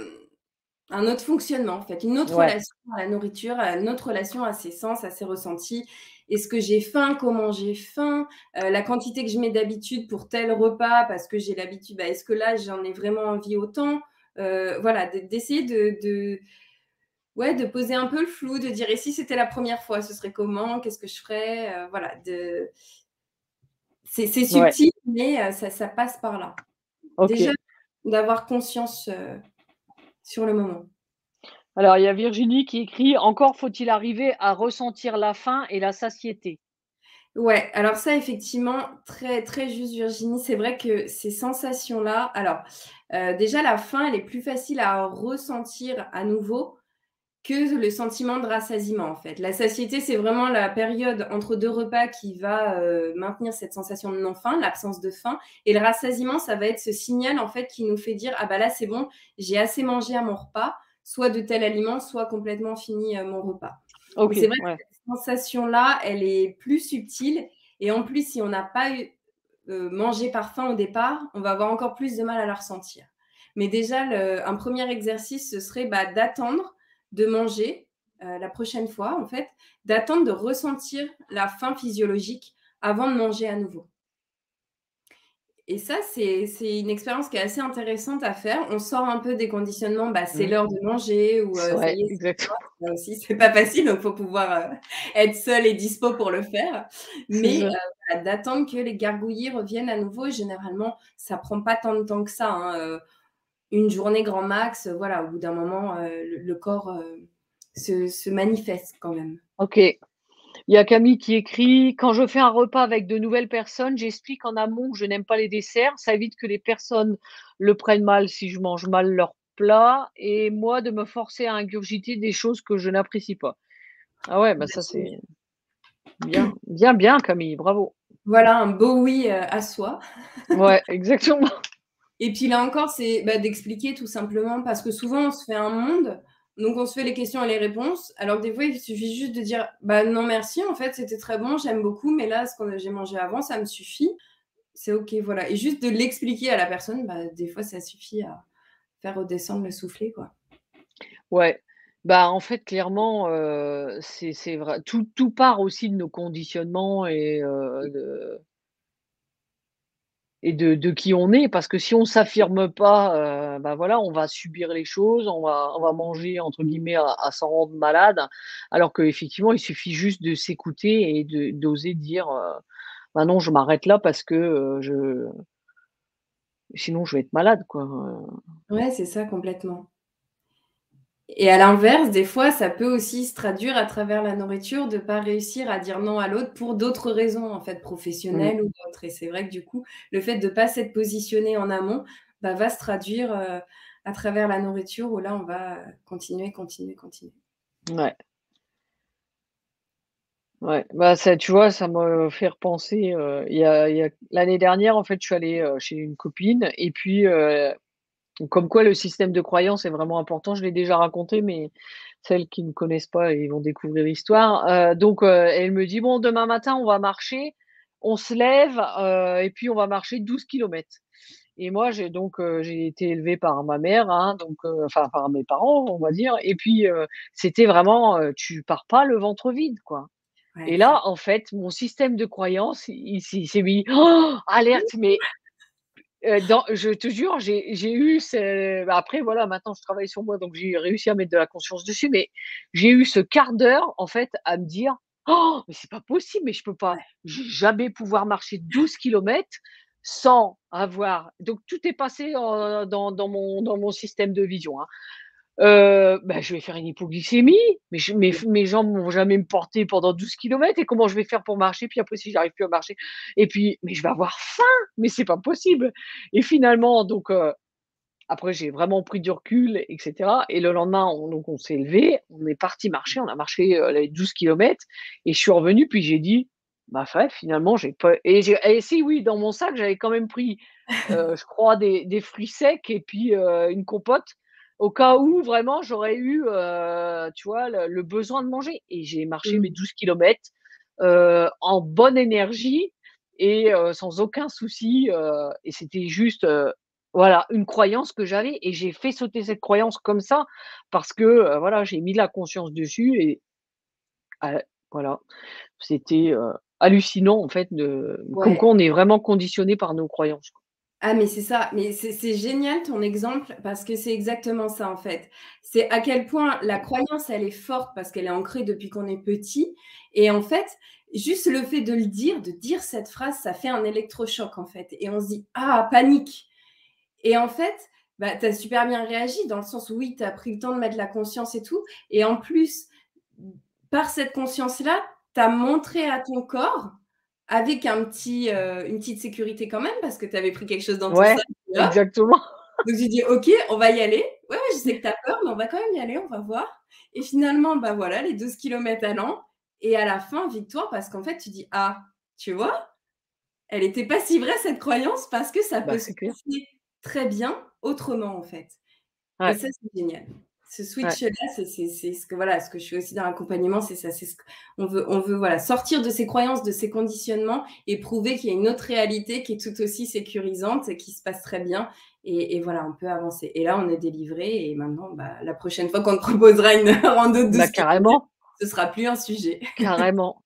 Speaker 1: un autre fonctionnement, en fait, une autre
Speaker 2: Ouais,
Speaker 1: relation à la nourriture, une autre relation à ses sens, à ses ressentis. Est-ce que j'ai faim? Comment j'ai faim? La quantité que je mets d'habitude pour tel repas parce que j'ai l'habitude, bah, est-ce que là, j'en ai vraiment envie autant? Voilà, d'essayer de ouais, de poser un peu le flou, de dire: «Et si c'était la première fois, ce serait comment? Qu'est-ce que je ferais?» Voilà, c'est
Speaker 2: ouais,
Speaker 1: subtil, mais ça passe par là. Déjà,
Speaker 2: OK.
Speaker 1: d'avoir conscience, sur le moment.
Speaker 2: Alors il y a Virginie qui écrit: «Encore faut-il arriver à ressentir la faim et la satiété».
Speaker 1: Ouais, alors ça effectivement, très, très juste Virginie. C'est vrai que ces sensations-là alors, déjà la faim, elle est plus facile à ressentir à nouveau que le sentiment de rassasiement, en fait. La satiété, c'est vraiment la période entre 2 repas qui va, maintenir cette sensation de non-faim, l'absence de faim et le rassasiement, ça va être ce signal, en fait, qui nous fait dire: «Ah bah là, c'est bon, j'ai assez mangé à mon repas, soit de tel aliment, soit complètement fini, mon repas». Mais c'est
Speaker 2: OK,
Speaker 1: vrai que
Speaker 2: ouais.
Speaker 1: cette sensation-là, elle est plus subtile et en plus, si on n'a pas eu, mangé par faim au départ, on va avoir encore plus de mal à la ressentir. Mais déjà, un premier exercice, ce serait, bah, d'attendre de manger, la prochaine fois, en fait, d'attendre de ressentir la faim physiologique avant de manger à nouveau. Et ça, c'est une expérience qui est assez intéressante à faire. On sort un peu des conditionnements, bah, c'est
Speaker 2: Mmh.
Speaker 1: l'heure de manger ou ça
Speaker 2: Ouais,
Speaker 1: y est, c'est
Speaker 2: exactement,
Speaker 1: ça aussi, c'est pas facile, donc faut pouvoir, être seul et dispo pour le faire.
Speaker 2: c'est
Speaker 1: Mais
Speaker 2: ça.
Speaker 1: voilà, d'attendre que les gargouillis reviennent à nouveau et généralement, ça prend pas tant de temps que ça, hein, 1 journée grand max, voilà, au bout d'un moment, le corps, se manifeste quand même.
Speaker 2: OK. Il y a Camille qui écrit: «Quand je fais un repas avec de nouvelles personnes, j'explique en amont que je n'aime pas les desserts. Ça évite que les personnes le prennent mal si je mange mal leur plat et moi de me forcer à ingurgiter des choses que je n'apprécie pas». Ah ouais, bah ça c'est bien, bien, bien Camille, bravo.
Speaker 1: Voilà, un beau oui, à soi.
Speaker 2: Ouais, exactement.
Speaker 1: Et puis là encore, c'est, bah, d'expliquer tout simplement parce que souvent on se fait un monde, donc on se fait les questions et les réponses, alors que des fois il suffit juste de dire: «Bah, non merci, en fait, c'était très bon, j'aime beaucoup, mais là, ce que j'ai mangé avant, ça me suffit». C'est OK, voilà et juste de l'expliquer à la personne, bah, des fois ça suffit à faire redescendre le soufflet, quoi.
Speaker 2: Ouais. Bah, en fait, clairement, c'est vrai, tout part aussi de nos conditionnements et de qui on est. Parce que si on s'affirme pas, bah, voilà, on va subir les choses, on va «manger» entre guillemets à s'en rendre malade. Alors qu'effectivement, il suffit juste de s'écouter et d'oser dire: «Bah, non, je m'arrête là parce que, je sinon je vais être malade, quoi»,
Speaker 1: Ouais, c'est ça complètement et à l'inverse, des fois, ça peut aussi se traduire à travers la nourriture, de pas réussir à dire non à l'autre pour d'autres raisons, en fait,
Speaker 2: Mmh.
Speaker 1: professionnelles ou autres et c'est vrai que du coup, le fait de pas s'être positionné en amont, bah, va se traduire, à travers la nourriture où là, on va, continuer, continuer, continuer.
Speaker 2: Ouais. Ouais, bah, ça tu vois, ça me fait repenser, il y a l'année dernière, en fait, je suis allée, chez une copine et puis, comme quoi le système de croyance est vraiment important. Je l'ai déjà raconté, mais celles qui ne connaissent pas, ils vont découvrir l'histoire. Donc, elle me dit: «Bon, demain matin, on va marcher, on se lève, et puis on va marcher 12 kilomètres». Et moi, j'ai été élevée par ma mère, hein, donc, enfin par mes parents, on va dire et puis, c'était vraiment, tu pars pas le ventre vide, quoi.
Speaker 1: Ouais,
Speaker 2: Et
Speaker 1: c'est
Speaker 2: là, en fait, mon système de croyance, il s'est mis oh, alerte, mais dans je te jure, j'ai eu ce bah, après voilà, maintenant je travaille sur moi, donc j'ai réussi à mettre de la conscience dessus, mais j'ai eu ce quart d'heure, en fait, à me dire: «Oh, mais c'est pas possible, mais je peux pas
Speaker 1: ouais.
Speaker 2: jamais pouvoir marcher 12 kilomètres sans avoir», donc tout est passé, dans mon système de vision, hein. Bah, je vais faire une hypoglycémie, mais mes jambes vont jamais me porter pendant 12 kilomètres et comment je vais faire pour marcher? Puis après si j'arrive plus à marcher et puis mais je vais avoir faim, mais c'est pas possible et finalement donc après j'ai vraiment pris du recul et cetera et le lendemain on s'est levé, on est parti marcher, on a marché, les 12 kilomètres et je suis revenue puis j'ai dit: «Bah, ouais, finalement j'ai pas» et si oui, dans mon sac, j'avais quand même pris, je crois des fruits secs et puis, une compote au cas où vraiment j'aurais eu, tu vois, le besoin de manger et j'ai marché mes
Speaker 1: Mmh.
Speaker 2: 12 kilomètres, en bonne énergie et sans aucun souci, et c'était juste, voilà, une croyance que j'avais et j'ai fait sauter cette croyance comme ça parce que, voilà, j'ai mis de la conscience dessus et ah, voilà, c'était, hallucinant en fait de comme quoi
Speaker 1: Ouais.
Speaker 2: on est vraiment conditionné par nos croyances, quoi.
Speaker 1: Ah mais c'est ça, mais c'est génial ton exemple parce que c'est exactement ça, en fait. C'est à quel point la croyance, elle est forte parce qu'elle est ancrée depuis qu'on est petit et en fait, juste le fait de dire cette phrase, ça fait un électrochoc, en fait et on se dit: «Ah, panique» et en fait, bah, tu as super bien réagi dans le sens où oui, tu as pris le temps de mettre la conscience et tout et en plus, par cette conscience-là, tu as montré à ton corps avec une petite sécurité quand même parce que tu avais pris quelque chose dans ton
Speaker 2: Ouais,
Speaker 1: sac et hop,
Speaker 2: exactement.
Speaker 1: donc j'ai dit: «OK, on va y aller. Ouais, ouais, je sais que tu as peur, mais on va quand même y aller, on va voir» et finalement, bah, voilà, les 12 kilomètres allant et à la fin, victoire parce qu'en fait, tu dis: «Ah, tu vois? Elle était pas si vraie cette croyance parce que ça
Speaker 2: Bah,
Speaker 1: peut se
Speaker 2: c'est clair.
Speaker 1: passer très bien autrement, en fait» et
Speaker 2: Ouais,
Speaker 1: ça, c'est génial. Ce
Speaker 2: ouais,
Speaker 1: switch-là, c'est ce que voilà, ce que je fais aussi dans l'accompagnement, c'est ça, c'est ce qu'on veut voilà, sortir de ses croyances, de ses conditionnements et prouver qu'il y a une autre réalité qui est tout aussi sécurisante et qui se passe très bien et voilà, on peut avancer et là, on est délivré et maintenant, bah, la prochaine fois qu'on te proposera une rando de
Speaker 2: bah,
Speaker 1: 12 kilomètres,
Speaker 2: carrément,
Speaker 1: ce sera plus un sujet.
Speaker 2: carrément.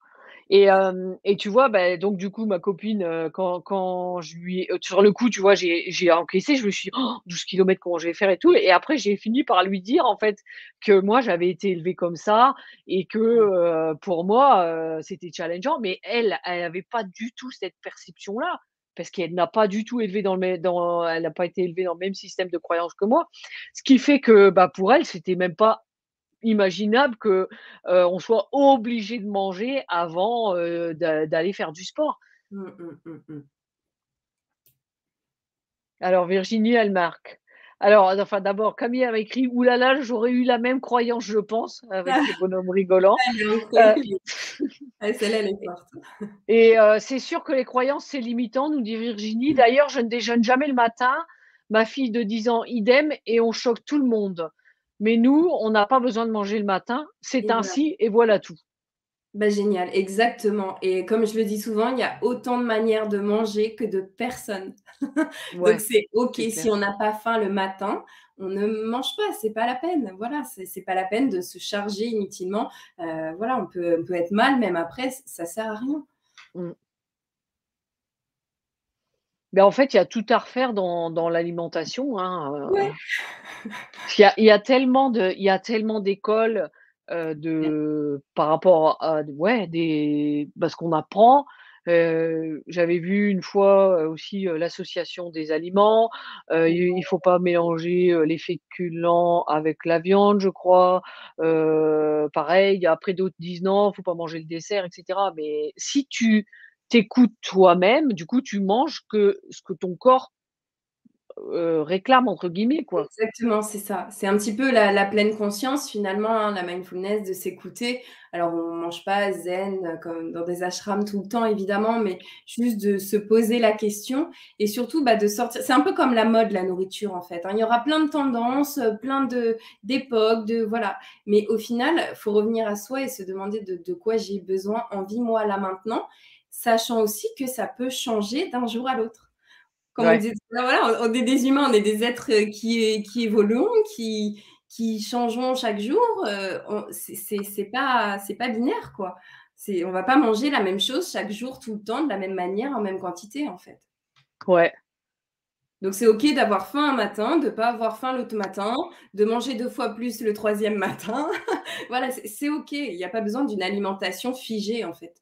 Speaker 2: Et tu vois, bah, donc du coup, ma copine, quand je lui ai sur le coup, tu vois, j'ai encaissé, je me suis dit: «Oh 12 kilomètres, comment je vais faire et tout?» et après j'ai fini par lui dire, en fait, que moi j'avais été élevée comme ça et que, pour moi, c'était challengeant. Mais elle avait pas du tout cette perception-là, parce qu'elle n'a pas du tout élevé elle n'a pas été élevée dans le même système de croyances que moi. Ce qui fait que, bah, pour elle, c'était même pas imaginable que, on soit obligé de manger avant, d'aller faire du sport.
Speaker 1: Mmh, mmh, mmh, mmh.
Speaker 2: Alors Virginie, elle marque. Alors, enfin, d'abord, Camille avait écrit: «Ouh là là, j'aurais eu la même croyance, je pense», avec ses bonhommes rigolants.
Speaker 1: Elle est
Speaker 2: Heu
Speaker 1: ancrée. Ah, celle-là, elle est forte.
Speaker 2: et c'est sûr que les croyances, c'est limitant, nous dit Virginie. D'ailleurs, je ne déjeune jamais le matin. Ma fille de 10 ans, idem, et on choque tout le monde. Mais nous, on n'a pas besoin de manger le matin, c'est
Speaker 1: Et voilà.
Speaker 2: ainsi et voilà tout.
Speaker 1: Bah, génial, exactement et comme je le dis souvent, il y a autant de manières de manger que de personnes. Donc
Speaker 2: Ouais,
Speaker 1: c'est OK,
Speaker 2: c'est
Speaker 1: si
Speaker 2: clair.
Speaker 1: on n'a pas faim le matin, on ne mange pas, c'est pas la peine. Voilà, c'est pas la peine de se charger inutilement. Voilà, on peut être mal même après, ça sert à rien.
Speaker 2: Mmh. Ben, en fait, il y a tout à refaire dans l'alimentation, hein,
Speaker 1: Ouais.
Speaker 2: il y a tellement d'écoles, de par rapport à ouais, des ce qu'on apprend. J'avais vu une fois, aussi, l'association des aliments, il faut pas mélanger, les féculents avec la viande, je crois. Pareil, après d'autres disent: «Non, faut pas manger le dessert» et cetera. Mais si tu t'écoutes toi-même, du coup, tu manges que ce que ton corps, «réclame» entre guillemets, quoi.
Speaker 1: Exactement, c'est ça. C'est un petit peu la pleine conscience finalement, hein, la mindfulness, de s'écouter. Alors on mange pas zen, comme dans des ashrams tout le temps évidemment, mais juste de se poser la question et surtout, bah, de sortir c'est un peu comme la mode, la nourriture en fait, hein. Il y aura plein de tendances, plein de d'époques, de voilà. Mais au final, faut revenir à soi et se demander de quoi j'ai besoin, envie moi là maintenant, sachant aussi que ça peut changer d'un jour à l'autre. Comme on
Speaker 2: Ouais,
Speaker 1: disait tout à l'heure, voilà, on est des humains, on est des êtres, qui évoluons, qui changeons chaque jour, on c'est pas binaire, quoi. On va pas manger la même chose chaque jour, tout le temps, de la même manière, en même quantité, en fait.
Speaker 2: ouais.
Speaker 1: Donc c'est OK d'avoir faim un matin, de pas avoir faim l'autre matin, de manger 2 fois plus le troisième matin. Voilà, c'est OK. Il y a pas besoin d'une alimentation figée, en fait.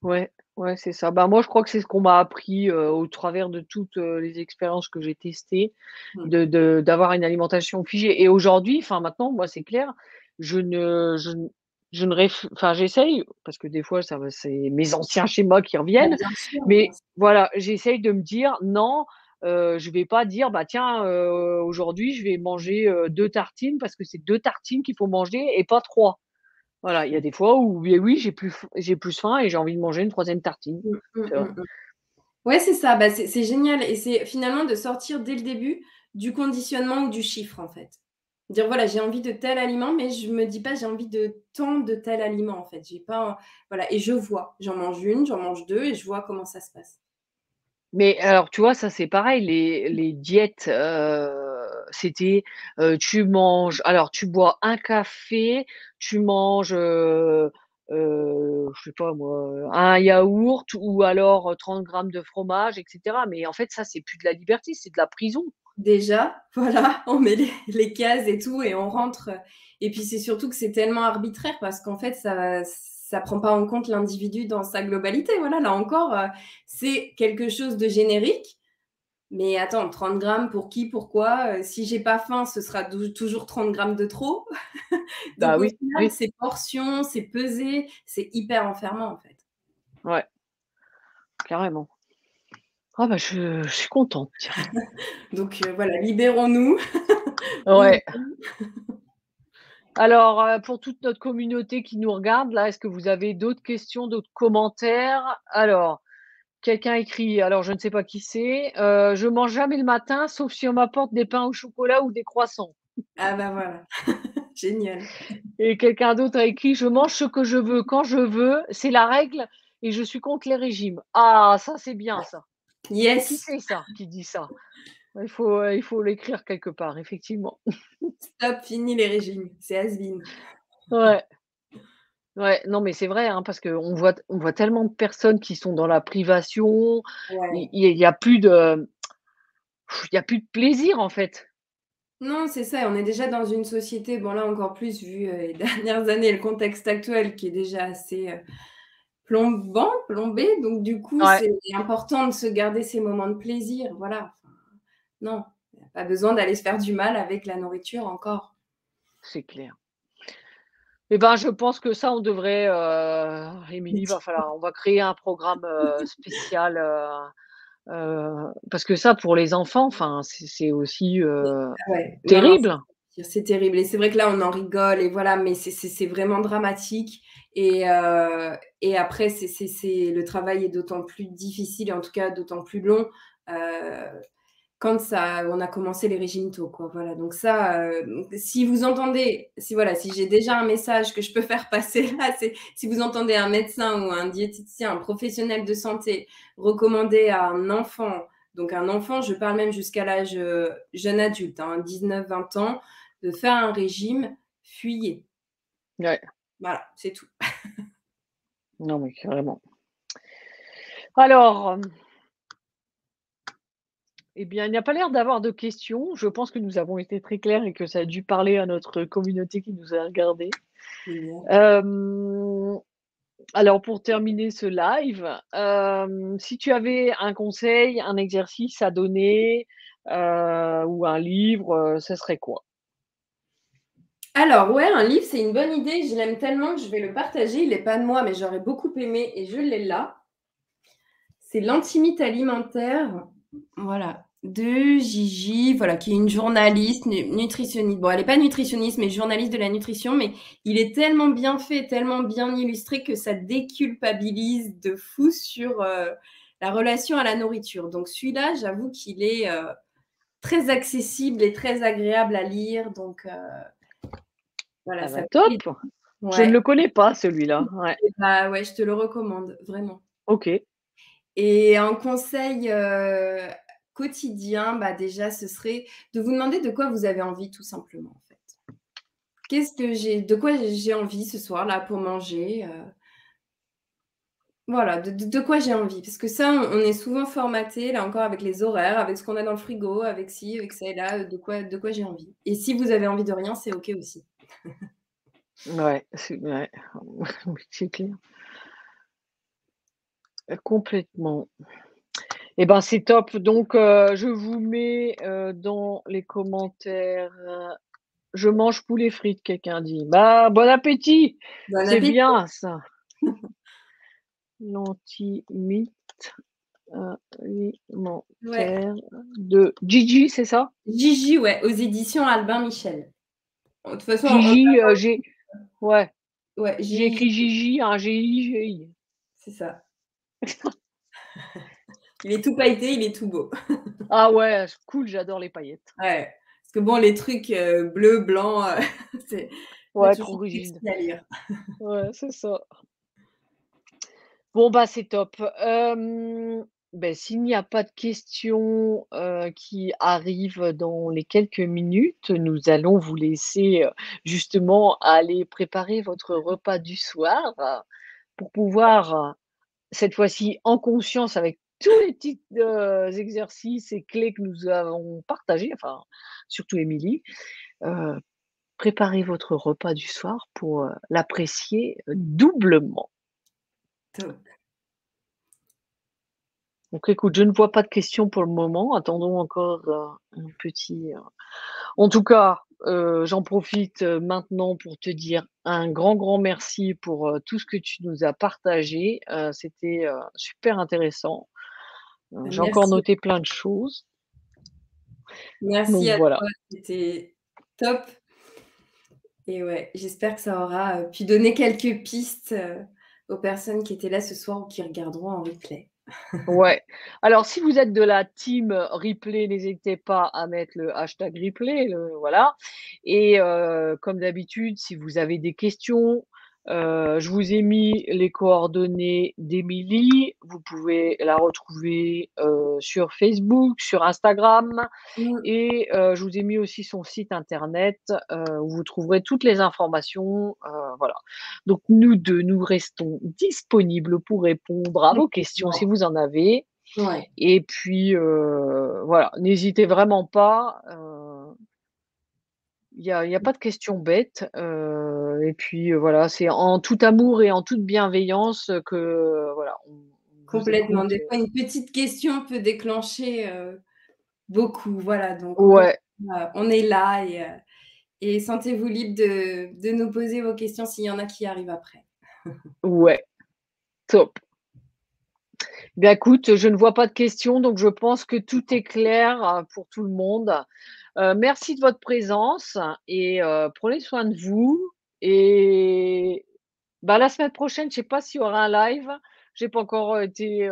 Speaker 2: Ouais, ouais, c'est ça. Bah, moi, je crois que c'est ce qu'on m'a appris, au travers de toutes, les expériences que j'ai testées,
Speaker 1: Mmh.
Speaker 2: d'avoir une alimentation figée et aujourd'hui, enfin, maintenant, moi, c'est clair, je ne je ne je ne enfin, j'essaye, parce que des fois, ça va c'est mes anciens schémas qui
Speaker 1: Bah,
Speaker 2: reviennent,
Speaker 1: bien sûr, bien
Speaker 2: mais
Speaker 1: sûr.
Speaker 2: voilà, j'essaye de me dire: «Non, je vais pas dire: "Bah, tiens, aujourd'hui, je vais manger, 2 tartines parce que c'est 2 tartines qu'il faut manger et pas 3". Voilà, il y a des fois où, beh, oui, j'ai plus faim et j'ai envie de manger une troisième tartine,
Speaker 1: Mmh, mmh,
Speaker 2: tu vois?
Speaker 1: mmh, mmh. Ouais, c'est ça, bah, c'est génial et c'est finalement de sortir dès le début du conditionnement ou du chiffre, en fait. Dire: «Voilà, j'ai envie de tel aliment», mais je me dis pas: «J'ai envie de tant de tel aliment», en fait. J'ai pas voilà et je vois. J'en mange une, j'en mange 2 et je vois comment ça se passe.
Speaker 2: Mais alors, tu vois, ça, c'est pareil, les diètes, c'était, tu manges alors tu bois un café, tu manges, je sais pas moi, un yaourt ou alors, 30 grammes de fromage et cetera. Mais en fait, ça, c'est plus de la liberté, c'est de la prison.
Speaker 1: Déjà, voilà, on met les cases et tout et on rentre, et puis c'est surtout que c'est tellement arbitraire parce qu'en fait ça prend pas en compte l'individu dans sa globalité. Voilà, là encore, c'est quelque chose de générique. Mais attends, 30 grammes pour qui? Pourquoi? Si j'ai pas faim, ce sera toujours 30 grammes de trop.
Speaker 2: Bah
Speaker 1: Donc au
Speaker 2: oui,
Speaker 1: final,
Speaker 2: oui,
Speaker 1: c'est portions, c'est pesé, c'est hyper enfermant, en fait.
Speaker 2: ouais, carrément. Ah bah, je suis contente, tiens.
Speaker 1: Donc voilà, libérons-nous.
Speaker 2: Ouais. Alors, pour toute notre communauté qui nous regarde là, est-ce que vous avez d'autres questions, d'autres commentaires? Alors, quelqu'un écrit, alors je ne sais pas qui c'est, «Je mange jamais le matin sauf si on m'apporte des pains au chocolat ou des croissants»
Speaker 1: Ah bah voilà, génial.
Speaker 2: et quelqu'un d'autre a écrit: «Je mange ce que je veux quand je veux, c'est la règle et je suis contre les régimes». Ah ça, c'est bien ça. Qui
Speaker 1: Yes,
Speaker 2: c'est ça, qui dit ça? Il faut l'écrire quelque part, effectivement.
Speaker 1: stop, fini les régimes, c'est has been.
Speaker 2: Ouais. Ouais, non, mais c'est vrai, hein, parce on voit tellement de personnes qui sont dans la privation,
Speaker 1: Ouais.
Speaker 2: il y a plus de il y a plus de plaisir, en fait.
Speaker 1: Non, c'est ça, on est déjà dans une société, bon là encore plus vu, les dernières années et le contexte actuel qui est déjà assez, plombant, plombé, donc du coup,
Speaker 2: Ouais,
Speaker 1: c'est important de se garder ces moments de plaisir, voilà. Non, il y a pas besoin d'aller se faire du mal avec la nourriture encore.
Speaker 2: c'est clair. Et ben, je pense que ça, on devrait, Émilie, va falloir on va créer un programme, spécial, Parce que ça, pour les enfants, enfin, c'est aussi,
Speaker 1: Ouais, non, non,
Speaker 2: terrible.
Speaker 1: c'est terrible et c'est vrai que là, on en rigole et voilà, mais c'est vraiment dramatique et après c'est le travail est d'autant plus difficile et en tout cas d'autant plus long, heu, quand ça on a commencé les régimes tôt, quoi, voilà. Donc ça, si vous entendez si voilà, si j'ai déjà un message que je peux faire passer là, c'est si vous entendez un médecin ou un diététicien, un professionnel de santé recommander à un enfant donc un enfant, je parle même jusqu'à l'âge, jeune adulte, hein, 19-20 ans, de faire un régime, fuyez.
Speaker 2: Ouais,
Speaker 1: Voilà, c'est tout.
Speaker 2: non, mais carrément. Alors, eh bien, il n'y a pas l'air d'avoir de questions. Je pense que nous avons été très clairs et que ça a dû parler à notre communauté qui nous a regardés.
Speaker 1: Génial.
Speaker 2: Hem, alors pour terminer ce live, si tu avais un conseil, un exercice à donner, ou un livre, ce serait quoi?
Speaker 1: Alors ouais, un livre, c'est une bonne idée. Je l'aime tellement que je vais le partager. Il est pas de moi, mais j'aurais beaucoup aimé et je l'ai là. C'est «L'antimite alimentaire», voilà, de Gigi, voilà, qui est une journaliste nutritionniste. Bon, elle est pas nutritionniste, mais journaliste de la nutrition, mais il est tellement bien fait, tellement bien illustré que ça déculpabilise de fou sur, la relation à la nourriture. Donc celui-là, j'avoue qu'il est, très accessible et très agréable à lire, donc voilà,
Speaker 2: Ah
Speaker 1: ça
Speaker 2: bah
Speaker 1: peut aider.
Speaker 2: top! Je ne
Speaker 1: Ouais
Speaker 2: le connais pas celui-là, ouais.
Speaker 1: et bah, ouais, je te le recommande, vraiment.
Speaker 2: OK.
Speaker 1: Et un conseil, quotidien, bah, déjà, ce serait de vous demander de quoi vous avez envie, tout simplement, en fait. Qu'est-ce que j'ai de quoi j'ai envie ce soir, là, pour manger, voilà, de quoi j'ai envie? Parce que ça, on est souvent formaté, là encore, avec les horaires, avec ce qu'on a dans le frigo, avec ci, avec ça et là, de quoi j'ai envie. Et si vous avez envie de rien, c'est OK aussi.
Speaker 2: Ouais, c'est ouais, oui, c'est clair. Complètement. Eh ben, c'est top. Donc, je vous mets, dans les commentaires, «Je mange poulet frites», quelqu'un dit. Bah, bon appétit!
Speaker 1: Bon
Speaker 2: C'est
Speaker 1: appétit!
Speaker 2: bien ça. L'anti-mythe
Speaker 1: Ouais.
Speaker 2: alimentaire de Gigi, c'est ça?
Speaker 1: Gigi, ouais, aux éditions Albin Michel. De toute façon, on
Speaker 2: Gigi, j'ai ouais,
Speaker 1: ouais,
Speaker 2: j'ai
Speaker 1: Gigi,
Speaker 2: écrit Gigi, hein, G-I-G-I.
Speaker 1: c'est ça. Il est tout pailleté, il est tout beau.
Speaker 2: Ah ouais, cool, j'adore les paillettes.
Speaker 1: Ouais, parce que bon, les trucs, bleu, blanc, c'est pas
Speaker 2: Ouais, trop
Speaker 1: toujours
Speaker 2: rigide.
Speaker 1: sexy à lire.
Speaker 2: Ouais, c'est ça. Bon, bah, c'est top. Beh, s'il n'y a pas de questions, qui arrivent dans les quelques minutes, nous allons vous laisser, justement aller préparer votre repas du soir, pour pouvoir, cette fois-ci en conscience avec tous les petits, exercices et clés que nous avons partagés, enfin, surtout Émilie, heu, préparer votre repas du soir pour, l'apprécier doublement.
Speaker 1: Top.
Speaker 2: Donc écoute, je ne vois pas de questions pour le moment. Attendons encore, un petit, en tout cas, j'en profite, maintenant pour te dire un grand, grand merci pour, tout ce que tu nous as partagé. C'était, super intéressant. J'ai encore
Speaker 1: Merci.
Speaker 2: noté plein de choses.
Speaker 1: Merci
Speaker 2: Donc
Speaker 1: à
Speaker 2: voilà.
Speaker 1: toi, c'était top et ouais, j'espère que ça aura, pu donner quelques pistes, aux personnes qui étaient là ce soir ou qui regarderont en replay.
Speaker 2: Ouais. Alors si vous êtes de la team, replay, n'hésitez pas à mettre le hashtag replay, voilà et comme d'habitude, si vous avez des questions, je vous ai mis les coordonnées d'Émilie. Vous pouvez la retrouver, sur Facebook, sur Instagram
Speaker 1: Mmh,
Speaker 2: et je vous ai mis aussi son site internet, où vous trouverez toutes les informations, voilà. Donc nous 2, nous restons disponibles pour répondre à vos questions si
Speaker 1: complètement.
Speaker 2: vous en avez
Speaker 1: Ouais,
Speaker 2: et puis, voilà, n'hésitez vraiment pas, il y a pas de questions bêtes, et puis, voilà, c'est en tout amour et en toute bienveillance, que, voilà, on vous
Speaker 1: complètement.
Speaker 2: écoute,
Speaker 1: Des fois, une petite question peut déclencher, beaucoup, voilà, donc encore
Speaker 2: ouais,
Speaker 1: une fois, on est là et sentez-vous libre de nous poser vos questions s'il y en a qui arrivent après.
Speaker 2: ouais, top. Bien écoute, je ne vois pas de questions, donc je pense que tout est clair, pour tout le monde. Merci de votre présence et prenez soin de vous et bah, la semaine prochaine, je sais pas s'il y aura un live. J'ai pas encore été,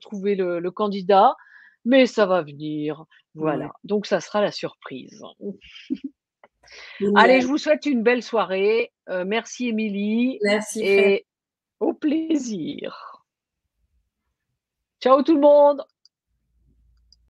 Speaker 2: trouver le candidat, mais ça va venir.
Speaker 1: Ouais,
Speaker 2: Voilà, donc ça sera la surprise. Allez, je
Speaker 1: génial.
Speaker 2: vous souhaite une belle soirée. Merci Émilie
Speaker 1: Merci Fred.
Speaker 2: et au plaisir. Ciao tout le monde!